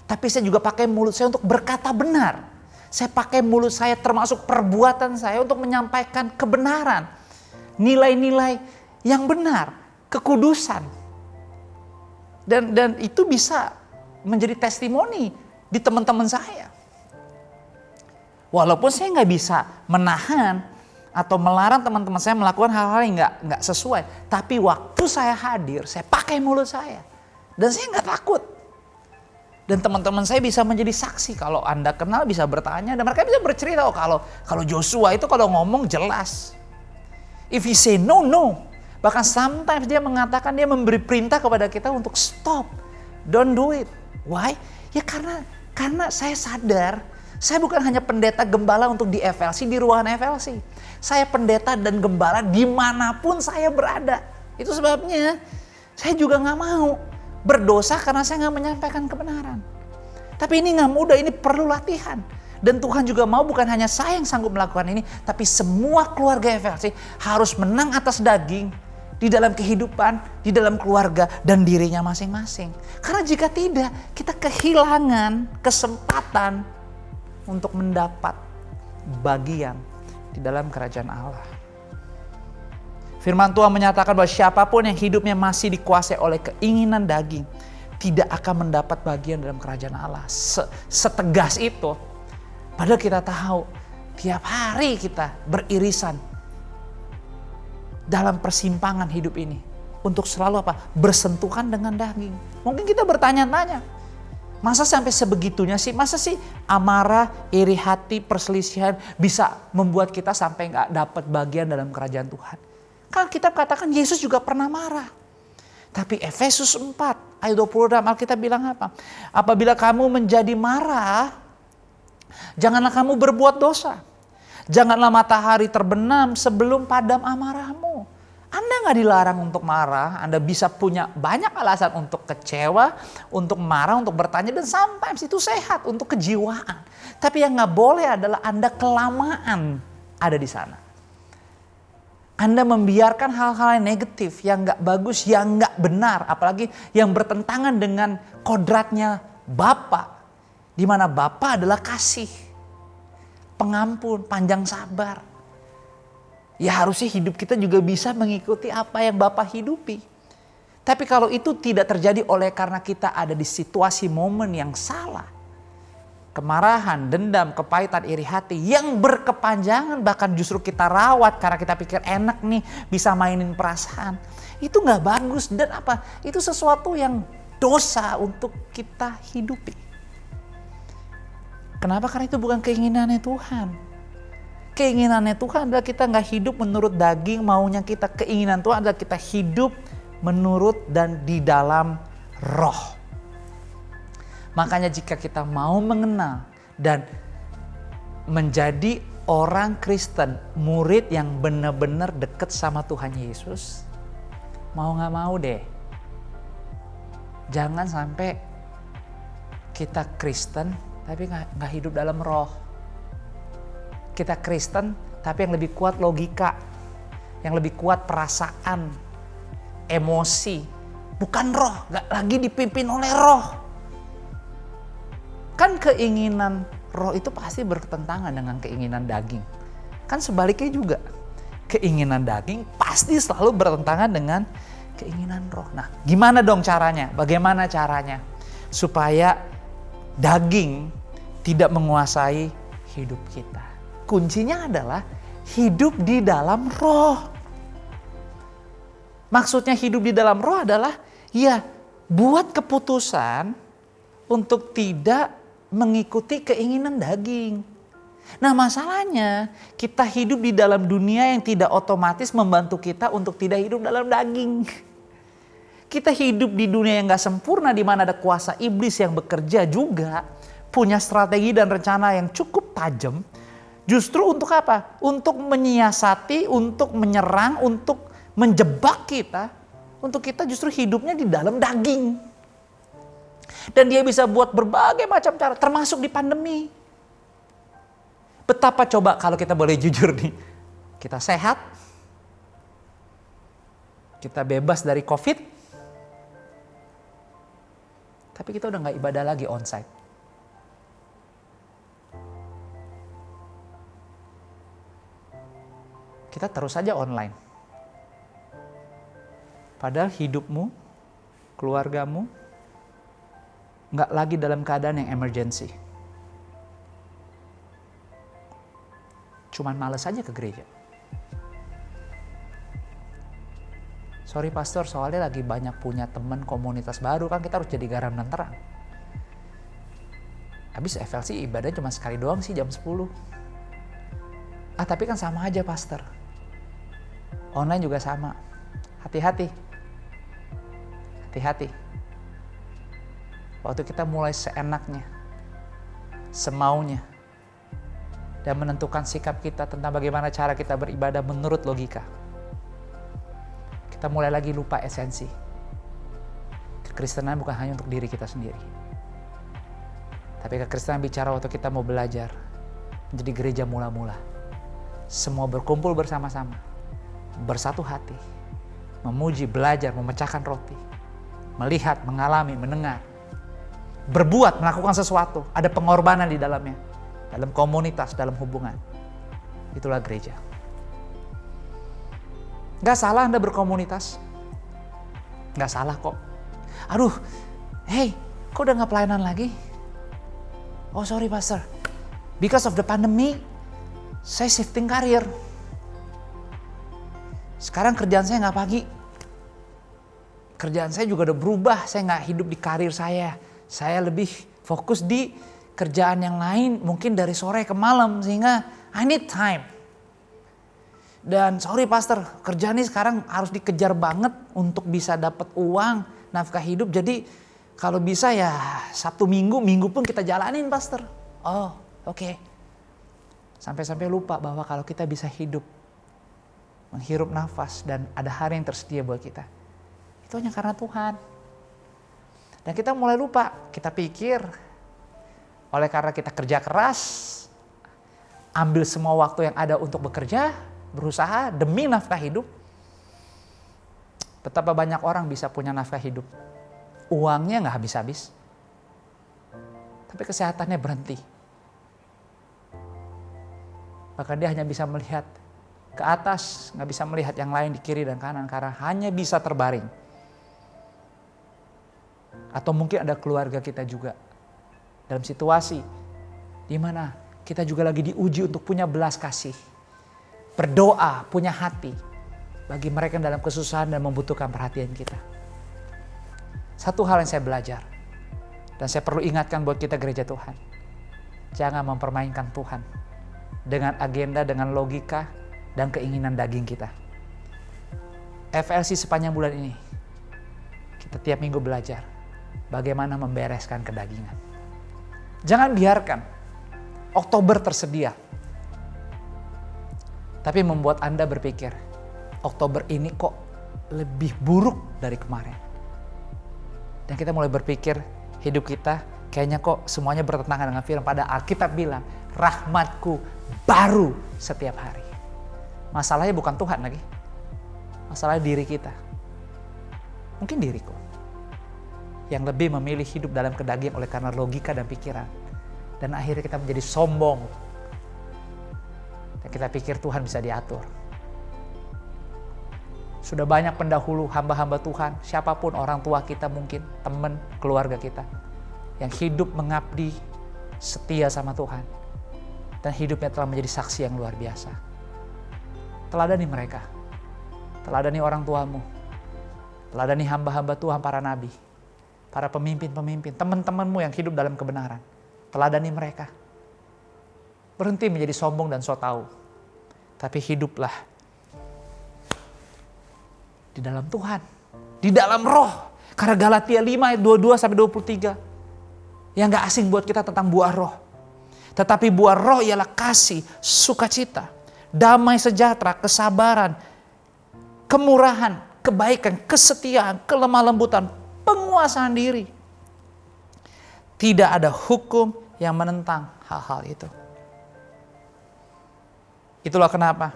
Tapi saya juga pakai mulut saya untuk berkata benar. Saya pakai mulut saya termasuk perbuatan saya untuk menyampaikan kebenaran. Nilai-nilai yang benar. Kekudusan. Dan itu bisa menjadi testimoni di teman-teman saya. Walaupun saya nggak bisa menahan atau melarang teman-teman saya melakukan hal-hal yang nggak sesuai. Tapi waktu saya hadir, saya pakai mulut saya. Dan saya nggak takut. Dan teman-teman saya bisa menjadi saksi. Kalau Anda kenal bisa bertanya dan mereka bisa bercerita. Oh, kalau Joshua itu kalau ngomong jelas. If he say no, no. Bahkan sometimes dia mengatakan, dia memberi perintah kepada kita untuk stop. Don't do it. Why? Ya karena saya sadar, saya bukan hanya pendeta gembala untuk di FLC, di ruangan FLC. Saya pendeta dan gembala dimanapun saya berada. Itu sebabnya saya juga gak mau berdosa karena saya gak menyampaikan kebenaran. Tapi ini gak mudah, ini perlu latihan. Dan Tuhan juga mau bukan hanya saya yang sanggup melakukan ini, tapi semua keluarga FLC harus menang atas daging di dalam kehidupan, di dalam keluarga dan dirinya masing-masing. Karena jika tidak, kita kehilangan kesempatan untuk mendapat bagian di dalam kerajaan Allah. Firman Tuhan menyatakan bahwa siapapun yang hidupnya masih dikuasai oleh keinginan daging tidak akan mendapat bagian dalam kerajaan Allah. Setegas itu. Padahal kita tahu tiap hari kita beririsan dalam persimpangan hidup ini. Untuk selalu bersentuhan dengan daging. Mungkin kita bertanya-tanya. Masa sampai sebegitunya sih? Masa sih amarah, iri hati, perselisihan bisa membuat kita sampai gak dapat bagian dalam kerajaan Tuhan? Kan Kitab katakan Yesus juga pernah marah. Tapi Efesus 4 ayat 20 dalam Alkitab bilang apa? Apabila kamu menjadi marah, janganlah kamu berbuat dosa. Janganlah matahari terbenam sebelum padam amarahmu. Anda gak dilarang untuk marah. Anda bisa punya banyak alasan untuk kecewa, untuk marah, untuk bertanya. Dan sometimes itu sehat untuk kejiwaan. Tapi yang gak boleh adalah Anda kelamaan ada di sana. Anda membiarkan hal-hal yang negatif, yang gak bagus, yang gak benar. Apalagi yang bertentangan dengan kodratnya Bapa. Di mana Bapa adalah kasih, pengampun, panjang sabar. Ya harusnya hidup kita juga bisa mengikuti apa yang Bapa hidupi. Tapi kalau itu tidak terjadi oleh karena kita ada di situasi momen yang salah. Kemarahan, dendam, kepahitan, iri hati yang berkepanjangan bahkan justru kita rawat karena kita pikir enak nih bisa mainin perasaan. Itu gak bagus dan itu sesuatu yang dosa untuk kita hidupi. Kenapa? Karena itu bukan keinginannya Tuhan. Keinginannya Tuhan adalah kita gak hidup menurut daging maunya kita. Keinginan Tuhan adalah kita hidup menurut dan di dalam roh. Makanya jika kita mau mengenal dan menjadi orang Kristen, murid yang benar-benar dekat sama Tuhan Yesus, mau gak mau deh. Jangan sampai kita Kristen tapi gak hidup dalam roh. Kita Kristen tapi yang lebih kuat logika, yang lebih kuat perasaan, emosi. Bukan roh, gak lagi dipimpin oleh roh. Kan keinginan roh itu pasti bertentangan dengan keinginan daging. Kan sebaliknya juga. Keinginan daging pasti selalu bertentangan dengan keinginan roh. Nah, gimana dong caranya? Bagaimana caranya supaya daging tidak menguasai hidup kita? Kuncinya adalah hidup di dalam roh. Maksudnya hidup di dalam roh adalah ya buat keputusan untuk tidak mengikuti keinginan daging. Nah, masalahnya kita hidup di dalam dunia yang tidak otomatis membantu kita untuk tidak hidup dalam daging. Kita hidup di dunia yang gak sempurna, di mana ada kuasa iblis yang bekerja juga, punya strategi dan rencana yang cukup tajam. Justru untuk apa? Untuk menyiasati, untuk menyerang, untuk menjebak kita. Untuk kita justru hidupnya di dalam daging. Dan dia bisa buat berbagai macam cara, termasuk di pandemi. Betapa coba kalau kita boleh jujur nih, kita sehat, kita bebas dari COVID, tapi kita udah gak ibadah lagi onsite. Kita terus saja online. Padahal hidupmu, keluargamu, gak lagi dalam keadaan yang emergency. Cuman males aja ke gereja. Sorry pastor, soalnya lagi banyak punya teman komunitas baru, kan kita harus jadi garam dan terang. Habis FLC ibadah cuma sekali doang sih jam 10. Tapi kan sama aja pastor. Online juga sama. Hati-hati. Hati-hati. Waktu kita mulai seenaknya, semaunya, dan menentukan sikap kita tentang bagaimana cara kita beribadah menurut logika, kita mulai lagi lupa esensi. Kekristenan bukan hanya untuk diri kita sendiri. Tapi kekristenan bicara waktu kita mau belajar menjadi gereja mula-mula. Semua berkumpul bersama-sama, bersatu hati, memuji, belajar, memecahkan roti, melihat, mengalami, mendengar, berbuat, melakukan sesuatu. Ada pengorbanan di dalamnya. Dalam komunitas, dalam hubungan. Itulah gereja. Gak salah Anda berkomunitas. Gak salah kok. Aduh, hey, kok udah gak pelayanan lagi? Oh sorry pastor, because of the pandemic, saya shifting karir. Sekarang kerjaan saya gak pagi. Kerjaan saya juga udah berubah, saya gak hidup di karir saya. Saya lebih fokus di kerjaan yang lain, mungkin dari sore ke malam, sehingga I need time. Dan sorry pastor, kerjaan ini sekarang harus dikejar banget untuk bisa dapat uang, nafkah hidup. Jadi kalau bisa ya Sabtu Minggu pun kita jalanin pastor. Oh oke. Sampai-sampai lupa bahwa kalau kita bisa hidup, menghirup nafas dan ada hari yang tersedia buat kita, itu hanya karena Tuhan. Dan kita mulai lupa, kita pikir oleh karena kita kerja keras, ambil semua waktu yang ada untuk bekerja, berusaha demi nafkah hidup. Betapa banyak orang bisa punya nafkah hidup, uangnya gak habis-habis, tapi kesehatannya berhenti. Bahkan dia hanya bisa melihat ke atas, gak bisa melihat yang lain di kiri dan kanan karena hanya bisa terbaring. Atau mungkin ada keluarga kita juga dalam situasi di mana kita juga lagi diuji untuk punya belas kasih, berdoa, punya hati bagi mereka yang dalam kesusahan dan membutuhkan perhatian kita. Satu hal yang saya belajar dan saya perlu ingatkan buat kita gereja Tuhan, jangan mempermainkan Tuhan dengan agenda, dengan logika dan keinginan daging kita. FLC sepanjang bulan ini kita tiap minggu belajar bagaimana membereskan kedagingan. Jangan biarkan Oktober tersedia, tapi membuat Anda berpikir, Oktober ini kok lebih buruk dari kemarin. Dan kita mulai berpikir, hidup kita kayaknya kok semuanya bertentangan dengan firman. Pada Alkitab bilang, rahmatku baru setiap hari. Masalahnya bukan Tuhan lagi, masalahnya diri kita. Mungkin diriku yang lebih memilih hidup dalam kedaging oleh karena logika dan pikiran Dan akhirnya kita menjadi sombong. Dan kita pikir Tuhan bisa diatur. Sudah banyak pendahulu hamba-hamba Tuhan, siapapun, orang tua kita mungkin, teman, keluarga kita, yang hidup mengabdi, setia sama Tuhan. Dan hidupnya telah menjadi saksi yang luar biasa. Teladani mereka. Teladani orang tuamu. Teladani hamba-hamba Tuhan, para nabi, para pemimpin-pemimpin, teman-temanmu yang hidup dalam kebenaran. Teladani mereka. Berhenti menjadi sombong dan so tahu. Tapi hiduplah di dalam Tuhan, di dalam roh. Karena Galatia 5 ayat 22-23 yang gak asing buat kita tentang buah roh. Tetapi buah roh ialah kasih, sukacita, damai sejahtera, kesabaran, kemurahan, kebaikan, kesetiaan, kelemah lembutan, penguasaan diri. Tidak ada hukum yang menentang hal-hal itu. Itulah kenapa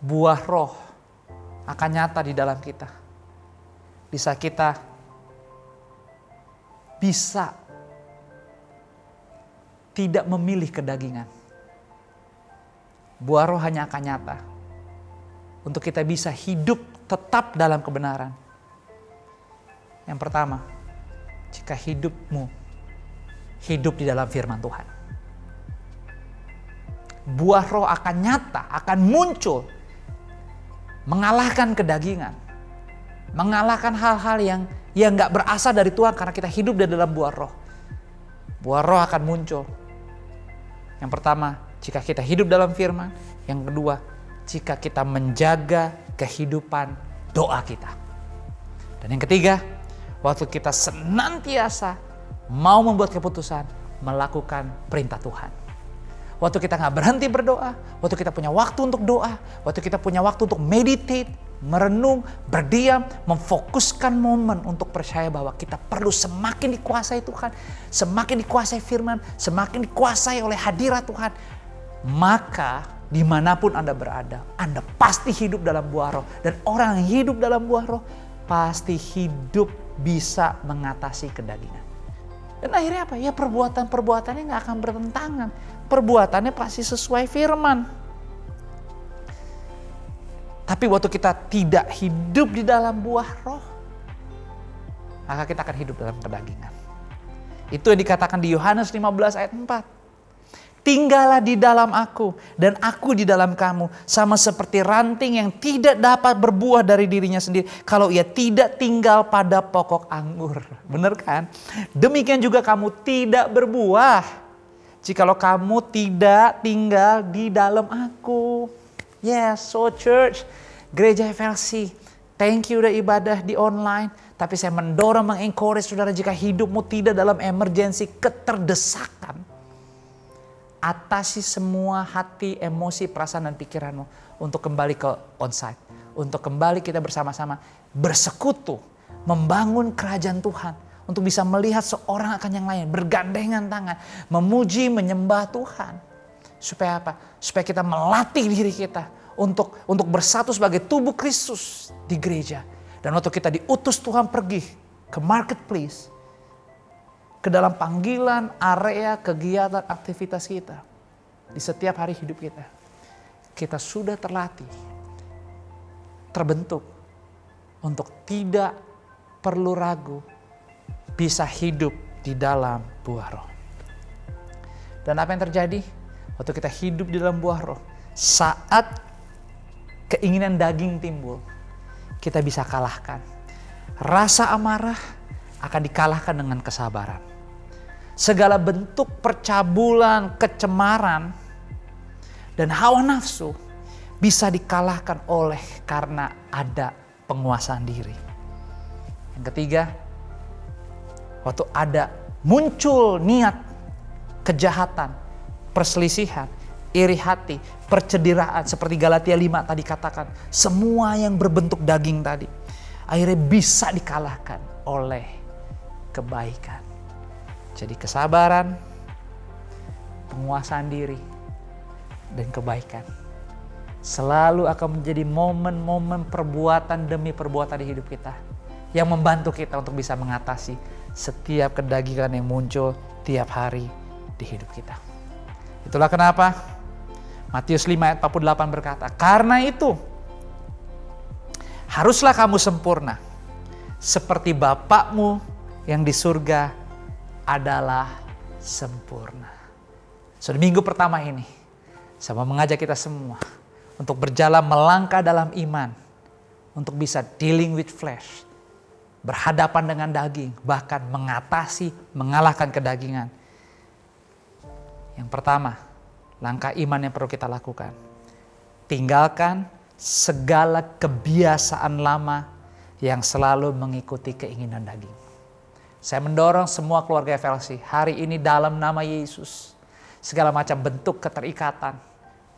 buah roh akan nyata di dalam kita. Bisa kita bisa tidak memilih kedagingan. Buah roh hanya akan nyata untuk kita bisa hidup tetap dalam kebenaran. Yang pertama, jika hidupmu hidup di dalam firman Tuhan. Buah roh akan nyata, akan muncul, mengalahkan kedagingan, mengalahkan hal-hal yang gak berasal dari Tuhan karena kita hidup di dalam buah roh. Buah roh akan muncul. Yang pertama, jika kita hidup dalam firman. Yang kedua, jika kita menjaga kehidupan doa kita. Dan yang ketiga, waktu kita senantiasa mau membuat keputusan, melakukan perintah Tuhan. Waktu kita gak berhenti berdoa, waktu kita punya waktu untuk doa, waktu kita punya waktu untuk meditate, merenung, berdiam, memfokuskan momen untuk percaya bahwa kita perlu semakin dikuasai Tuhan, semakin dikuasai firman, semakin dikuasai oleh hadirat Tuhan. Maka dimanapun Anda berada, Anda pasti hidup dalam buah roh. Dan orang yang hidup dalam buah roh pasti hidup bisa mengatasi kedagingan. Dan akhirnya apa? Ya perbuatannya gak akan bertentangan. Perbuatannya pasti sesuai firman. Tapi waktu kita tidak hidup di dalam buah roh, maka kita akan hidup dalam kedagingan. Itu yang dikatakan di Yohanes 15 ayat 4. Tinggallah di dalam aku dan aku di dalam kamu. Sama seperti ranting yang tidak dapat berbuah dari dirinya sendiri kalau ia tidak tinggal pada pokok anggur. Benar kan? Demikian juga kamu tidak berbuah jikalau kamu tidak tinggal di dalam aku. Yes, so church, gereja FLC, thank you udah ibadah di online. Tapi saya mendorong, mengencourage saudara jika hidupmu tidak dalam emergensi keterdesakan. Atasi semua hati, emosi, perasaan dan pikiranmu untuk kembali ke onsite. Untuk kembali kita bersama-sama bersekutu, membangun kerajaan Tuhan. Untuk bisa melihat seorang akan yang lain, bergandengan tangan, memuji, menyembah Tuhan. Supaya apa? Supaya kita melatih diri kita untuk bersatu sebagai tubuh Kristus di gereja. Dan waktu kita diutus Tuhan pergi ke marketplace, ke dalam panggilan, area, kegiatan, aktivitas kita. Di setiap hari hidup kita. Kita sudah terlatih, terbentuk untuk tidak perlu ragu, bisa hidup di dalam buah roh. Dan apa yang terjadi? Waktu kita hidup di dalam buah roh, saat keinginan daging timbul, kita bisa kalahkan. Rasa amarah akan dikalahkan dengan kesabaran. Segala bentuk percabulan, kecemaran, dan hawa nafsu bisa dikalahkan oleh karena ada penguasaan diri. Yang ketiga, waktu ada muncul niat kejahatan, perselisihan, iri hati, percederaan seperti Galatia 5 tadi katakan, semua yang berbentuk daging tadi akhirnya bisa dikalahkan oleh kebaikan. Jadi kesabaran, penguasaan diri, dan kebaikan selalu akan menjadi momen-momen perbuatan demi perbuatan di hidup kita yang membantu kita untuk bisa mengatasi setiap kedagingan yang muncul tiap hari di hidup kita. Itulah kenapa Matius 5 ayat 48 berkata, karena itu haruslah kamu sempurna seperti Bapakmu yang di surga adalah sempurna. So, di minggu pertama ini, saya mau mengajak kita semua untuk berjalan melangkah dalam iman, untuk bisa dealing with flesh, berhadapan dengan daging, bahkan mengalahkan kedagingan. Yang pertama, langkah iman yang perlu kita lakukan. Tinggalkan segala kebiasaan lama yang selalu mengikuti keinginan daging. Saya mendorong semua keluarga FLC hari ini dalam nama Yesus. Segala macam bentuk keterikatan,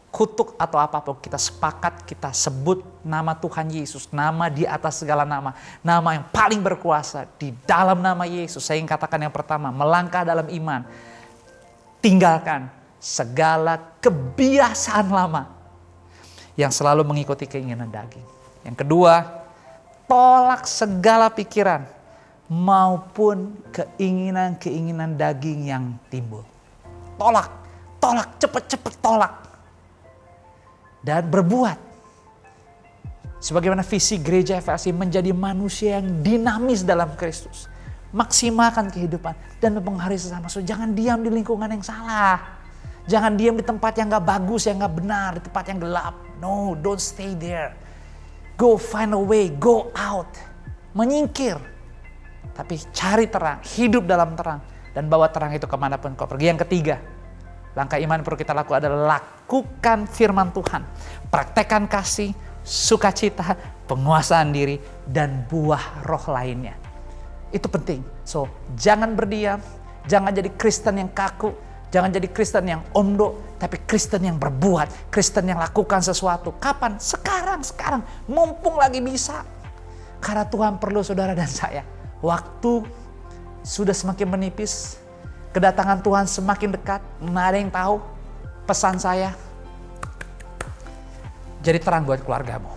kutuk atau apapun kita sepakat, kita sebut nama Tuhan Yesus. Nama di atas segala nama. Nama yang paling berkuasa di dalam nama Yesus. Saya ingin katakan yang pertama, melangkah dalam iman. Tinggalkan segala kebiasaan lama yang selalu mengikuti keinginan daging. Yang kedua, tolak segala pikiran maupun keinginan-keinginan daging yang timbul. Tolak, cepet-cepet tolak. Dan berbuat. Sebagaimana visi gereja FLC menjadi manusia yang dinamis dalam Kristus. Maksimalkan kehidupan dan mempengaruhi sesama. So, jangan diam di lingkungan yang salah. Jangan diam di tempat yang gak bagus, yang gak benar, di tempat yang gelap. No, don't stay there. Go find a way, go out. Menyingkir. Tapi cari terang, hidup dalam terang. Dan bawa terang itu kemanapun kau pergi. Yang ketiga, langkah iman perlu kita lakukan adalah lakukan firman Tuhan. Praktekkan kasih, sukacita, penguasaan diri, dan buah roh lainnya. Itu penting. So, jangan berdiam, jangan jadi Kristen yang kaku, jangan jadi Kristen yang ondo, tapi Kristen yang berbuat, Kristen yang lakukan sesuatu. Kapan? Sekarang. Mumpung lagi bisa. Karena Tuhan perlu saudara dan saya. Waktu sudah semakin menipis, kedatangan Tuhan semakin dekat. Nggak ada yang tahu. Pesan saya, jadi terang buat keluargamu.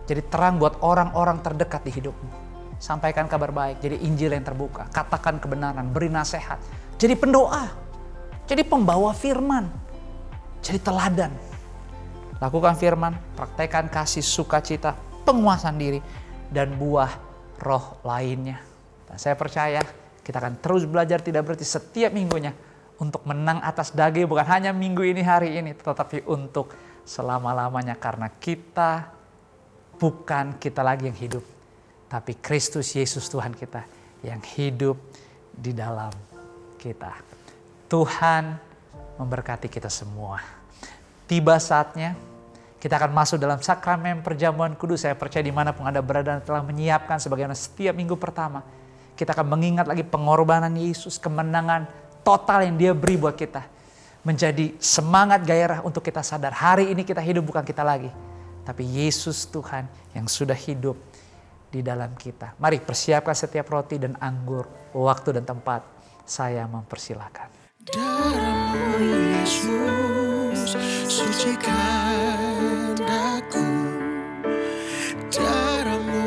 Jadi terang buat orang-orang terdekat di hidupmu. Sampaikan kabar baik, jadi Injil yang terbuka. Katakan kebenaran, beri nasihat. Jadi pendoa, jadi pembawa firman. Jadi teladan. Lakukan firman, praktekkan kasih, sukacita, penguasaan diri, dan buah roh lainnya. Dan saya percaya kita akan terus belajar, tidak berarti setiap minggunya, untuk menang atas daging, bukan hanya minggu ini, hari ini, tetapi untuk selama-lamanya. Karena kita bukan kita lagi yang hidup, tapi Kristus Yesus Tuhan kita yang hidup di dalam kita. Tuhan memberkati kita semua. Tiba saatnya kita akan masuk dalam sakramen perjamuan kudus. Saya percaya dimanapun Anda berada telah menyiapkan sebagaimana setiap minggu pertama. Kita akan mengingat lagi pengorbanan Yesus, kemenangan total yang Dia beri buat kita. Menjadi semangat gairah untuk kita sadar hari ini kita hidup bukan kita lagi, tapi Yesus Tuhan yang sudah hidup di dalam kita. Mari persiapkan setiap roti dan anggur, waktu dan tempat. Saya mempersilakan. Darah-Mu Yesus, sucikan aku. Darah-Mu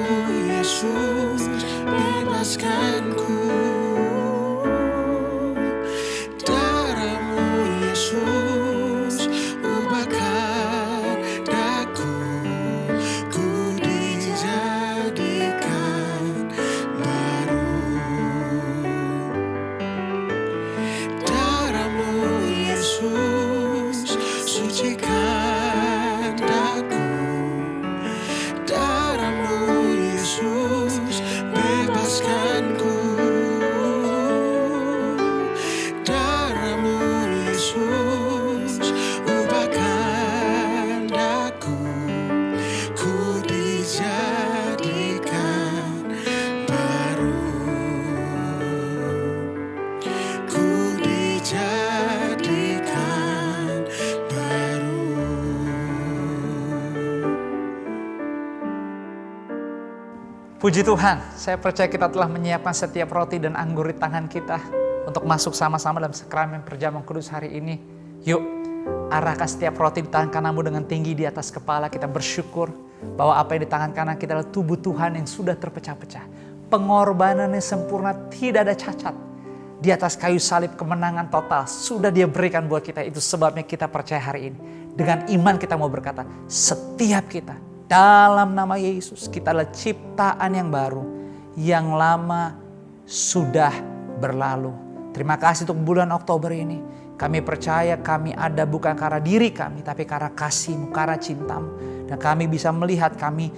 Yesus, bebaskanku. Darah-Mu Yesus, ubahkan daku. Ku dijadikan baru. Darah-Mu Yesus, sucikan daku. Darah-Mu Yesus, bebaskanku. Darah-Mu Yesus, ubahkan daku. Ku dijadikan baru. Ku dijadikan baru. Puji Tuhan, saya percaya kita telah menyiapkan setiap roti dan anggur di tangan kita untuk masuk sama-sama dalam sakramen perjamuan kudus hari ini. Yuk, arahkan setiap roti di tangan kananmu dengan tinggi di atas kepala. Kita bersyukur bahwa apa yang di tangan kanan kita adalah tubuh Tuhan yang sudah terpecah-pecah. Pengorbanannya sempurna, tidak ada cacat. di atas kayu salib kemenangan total sudah Dia berikan buat kita. Itu sebabnya kita percaya hari ini. Dengan iman kita mau berkata, setiap kita dalam nama Yesus kita adalah ciptaan yang baru. Yang lama sudah berlalu. Terima kasih untuk bulan Oktober ini. Kami percaya kami ada bukan karena diri kami, tapi karena kasih-Mu, karena cinta-Mu. Dan kami bisa melihat, kami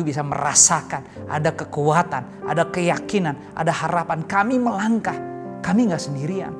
bisa merasakan ada kekuatan, ada keyakinan, ada harapan. Kami melangkah, kami gak sendirian.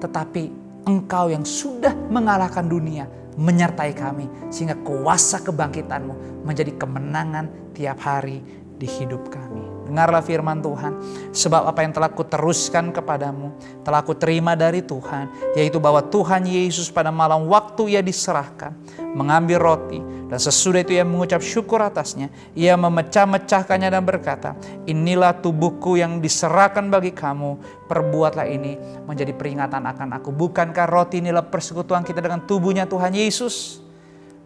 Tetapi Engkau yang sudah mengalahkan dunia menyertai kami. Sehingga kuasa kebangkitan-Mu menjadi kemenangan tiap hari di hidup kami. Dengarlah firman Tuhan, sebab apa yang telah kuteruskan kepadamu, telah kuterima dari Tuhan, yaitu bahwa Tuhan Yesus pada malam waktu Ia diserahkan, mengambil roti, dan sesudah itu Ia mengucap syukur atasnya, Ia memecah-mecahkannya dan berkata, inilah tubuhku yang diserahkan bagi kamu, perbuatlah ini menjadi peringatan akan aku. Bukankah roti inilah persekutuan kita dengan tubuhnya Tuhan Yesus?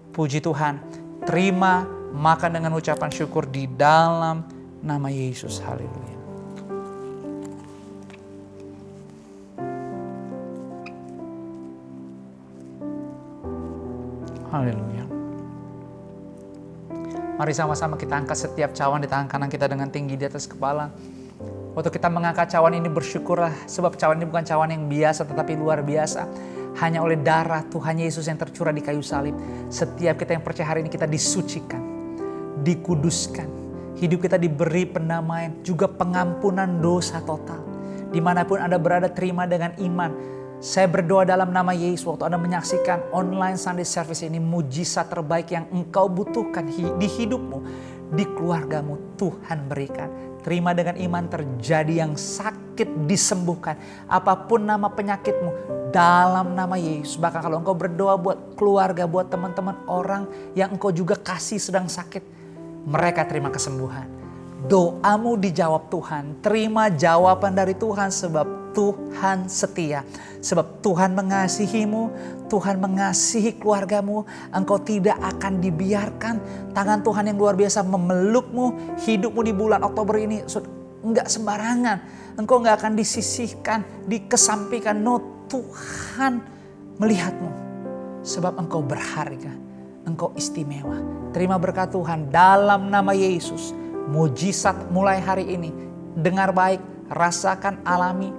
Puji Tuhan, terima, makan dengan ucapan syukur di dalam nama Yesus. Haleluya. Haleluya. Mari sama-sama kita angkat setiap cawan di tangan kanan kita dengan tinggi di atas kepala. Waktu kita mengangkat cawan ini bersyukurlah, sebab cawan ini bukan cawan yang biasa tetapi luar biasa. Hanya oleh darah Tuhan Yesus yang tercurah di kayu salib. Setiap kita yang percaya hari ini kita disucikan, dikuduskan. Hidup kita diberi pendamaian, juga pengampunan dosa total. Dimanapun Anda berada, terima dengan iman. Saya berdoa dalam nama Yesus, waktu Anda menyaksikan online Sunday Service ini, mujizat terbaik yang engkau butuhkan di hidupmu, di keluargamu, Tuhan berikan. Terima dengan iman, terjadi yang sakit disembuhkan. Apapun nama penyakitmu, dalam nama Yesus. Bahkan kalau engkau berdoa buat keluarga, buat teman-teman orang yang engkau juga kasih sedang sakit, mereka terima kesembuhan. Doamu dijawab Tuhan. Terima jawaban dari Tuhan sebab Tuhan setia. Sebab Tuhan mengasihimu, Tuhan mengasihi keluargamu. Engkau tidak akan dibiarkan. Tangan Tuhan yang luar biasa memelukmu. Hidupmu di bulan Oktober ini enggak sembarangan. Engkau enggak akan disisihkan, dikesampingkan. No, Tuhan melihatmu. Sebab engkau berharga. Engkau istimewa. Terima berkat Tuhan dalam nama Yesus. Mujizat mulai hari ini. Dengar baik, rasakan, alami,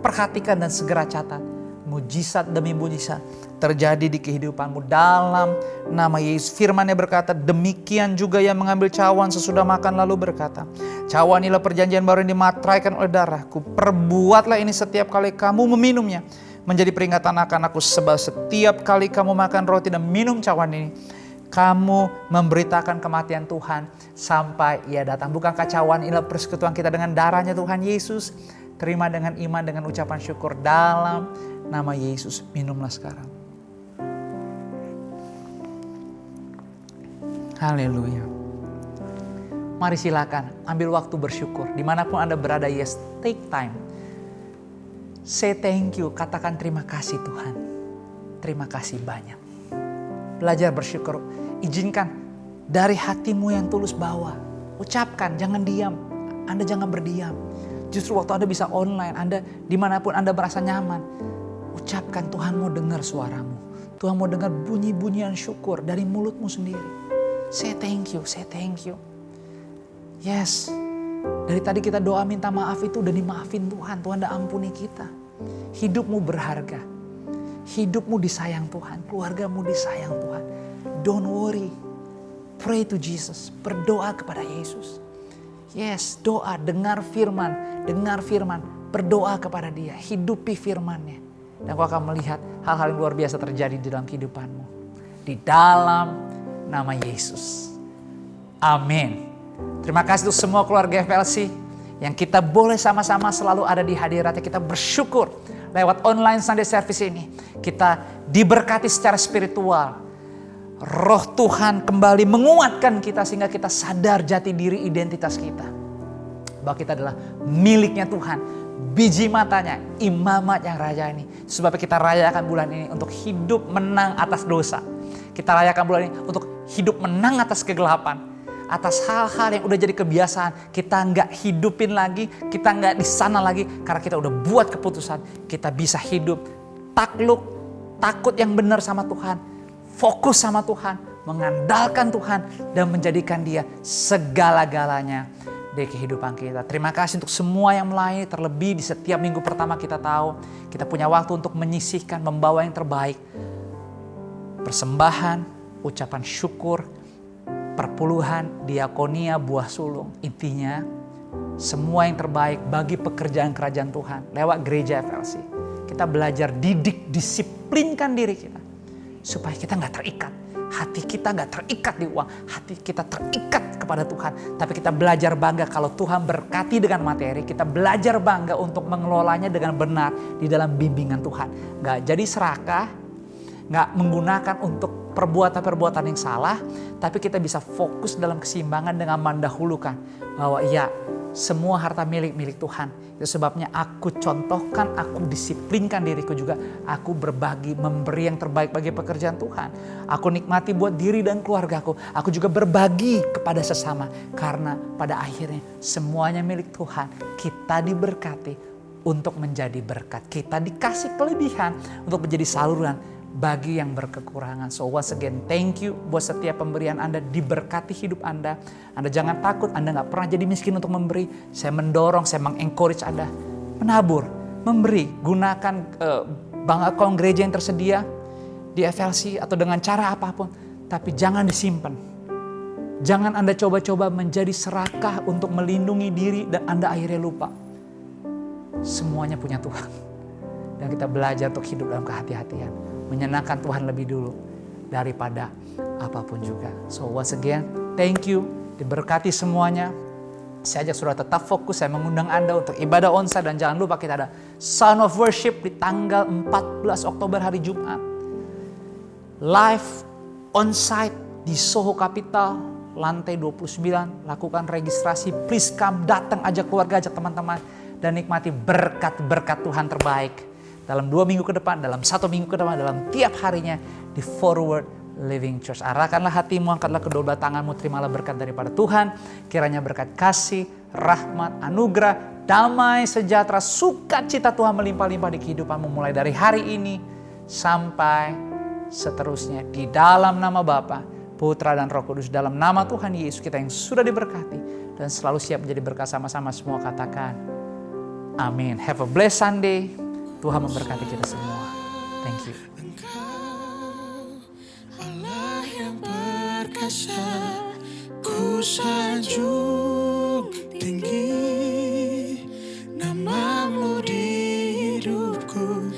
perhatikan dan segera catat. Mujizat demi mujizat terjadi di kehidupanmu dalam nama Yesus. Firman-Nya berkata, demikian juga yang mengambil cawan sesudah makan lalu berkata, cawan inilah perjanjian baru yang dimateraikan oleh darahku. Perbuatlah ini setiap kali kamu meminumnya, menjadi peringatan akan aku. Sebab setiap kali kamu makan roti dan minum cawan ini, kamu memberitakan kematian Tuhan sampai Ia datang. Bukankah cawan inilah persekutuan kita dengan darahnya Tuhan Yesus? Terima dengan iman, dengan ucapan syukur dalam nama Yesus. Minumlah sekarang. Haleluya. Mari silakan ambil waktu bersyukur. Dimanapun Anda berada, yes, take time. Say thank you, katakan terima kasih Tuhan. Terima kasih banyak. Belajar bersyukur, izinkan dari hatimu yang tulus bawa. Ucapkan, jangan diam. Anda jangan berdiam. Justru waktu Anda bisa online, Anda dimanapun Anda merasa nyaman. Ucapkan, Tuhan mau dengar suaramu. Tuhan mau dengar bunyi-bunyian syukur dari mulutmu sendiri. Say thank you, say thank you. Yes, dari tadi kita doa minta maaf itu udah dimaafin Tuhan. Tuhan udah ampuni kita. Hidupmu berharga. Hidupmu disayang Tuhan. Keluargamu disayang Tuhan. Don't worry. Pray to Jesus. Berdoa kepada Yesus. Yes, doa. Dengar firman. Dengar firman. Berdoa kepada Dia. Hidupi firman-Nya. Dan kau akan melihat hal-hal yang luar biasa terjadi di dalam kehidupanmu. Di dalam nama Yesus. Amin. Terima kasih untuk semua keluarga FLC yang kita boleh sama-sama selalu ada di hadiratnya. Kita bersyukur lewat online Sunday Service ini. Kita diberkati secara spiritual. Roh Tuhan kembali menguatkan kita sehingga kita sadar jati diri identitas kita. Bahwa kita adalah miliknya Tuhan. Biji matanya, imamat yang raja ini. Sebab kita rayakan bulan ini untuk hidup menang atas dosa. Kita rayakan bulan ini untuk hidup menang atas kegelapan. atas hal-hal yang udah jadi kebiasaan. Kita nggak hidupin lagi, kita nggak di sana lagi karena kita udah buat keputusan. Kita bisa hidup takluk, takut yang benar sama Tuhan, fokus sama Tuhan, mengandalkan Tuhan dan menjadikan Dia segala-galanya di kehidupan kita. Terima kasih untuk semua yang melayani, terlebih di setiap minggu pertama kita tahu kita punya waktu untuk menyisihkan, membawa yang terbaik. Persembahan, ucapan syukur, perpuluhan, diakonia, buah sulung. Intinya semua yang terbaik bagi pekerjaan kerajaan Tuhan lewat gereja FLC. Kita belajar didik, disiplinkan diri kita supaya kita gak terikat. Hati kita gak terikat di uang, hati kita terikat kepada Tuhan. Tapi kita belajar bangga kalau Tuhan berkati dengan materi, kita belajar bangga untuk mengelolanya dengan benar di dalam bimbingan Tuhan. Gak jadi serakah, gak menggunakan untuk perbuatan-perbuatan yang salah, tapi kita bisa fokus dalam keseimbangan dengan mendahulukan bahwa ya, semua harta milik Tuhan. Itu sebabnya aku contohkan, aku disiplinkan diriku juga. Aku berbagi, memberi yang terbaik bagi pekerjaan Tuhan. Aku nikmati buat diri dan keluargaku. Aku juga berbagi kepada sesama. Karena pada akhirnya semuanya milik Tuhan. Kita diberkati untuk menjadi berkat. Kita dikasih kelebihan untuk menjadi saluran bagi yang berkekurangan. So once again, thank you buat setiap pemberian Anda, diberkati hidup Anda. Anda jangan takut, Anda gak pernah jadi miskin untuk memberi. Saya mendorong, saya mengencourage Anda menabur, memberi. Gunakan bank account gereja yang tersedia di FLC atau dengan cara apapun. Tapi jangan disimpan. Jangan Anda coba-coba menjadi serakah untuk melindungi diri dan Anda akhirnya lupa. Semuanya punya Tuhan. Dan kita belajar untuk hidup dalam kehati-hatian. Menyenangkan Tuhan lebih dulu daripada apapun juga. So once again, thank you. Diberkati semuanya. Saya ajak saudara tetap fokus. Saya mengundang Anda untuk ibadah onsite. Dan jangan lupa kita ada Sound of Worship di tanggal 14 Oktober hari Jumat. Live onsite di Soho Capital, lantai 29. Lakukan registrasi. Please come, datang, ajak keluarga, ajak teman-teman. Dan nikmati berkat-berkat Tuhan terbaik. Dalam 2 minggu ke depan, dalam 1 minggu ke depan, dalam tiap harinya di Forward Living Church. Arahkanlah hatimu, angkatlah kedua belah tanganmu, terimalah berkat daripada Tuhan. Kiranya berkat kasih, rahmat, anugerah, damai, sejahtera, sukacita Tuhan melimpah-limpah di kehidupanmu mulai dari hari ini sampai seterusnya. Di dalam nama Bapa, Putra dan Roh Kudus, dalam nama Tuhan Yesus kita yang sudah diberkati dan selalu siap menjadi berkat sama-sama semua katakan amin. Have a blessed Sunday. Tuhan memberkati kita semua. Thank you. Engkau Allah yang perkasa, ku sanjung tinggi namamu di hidupku.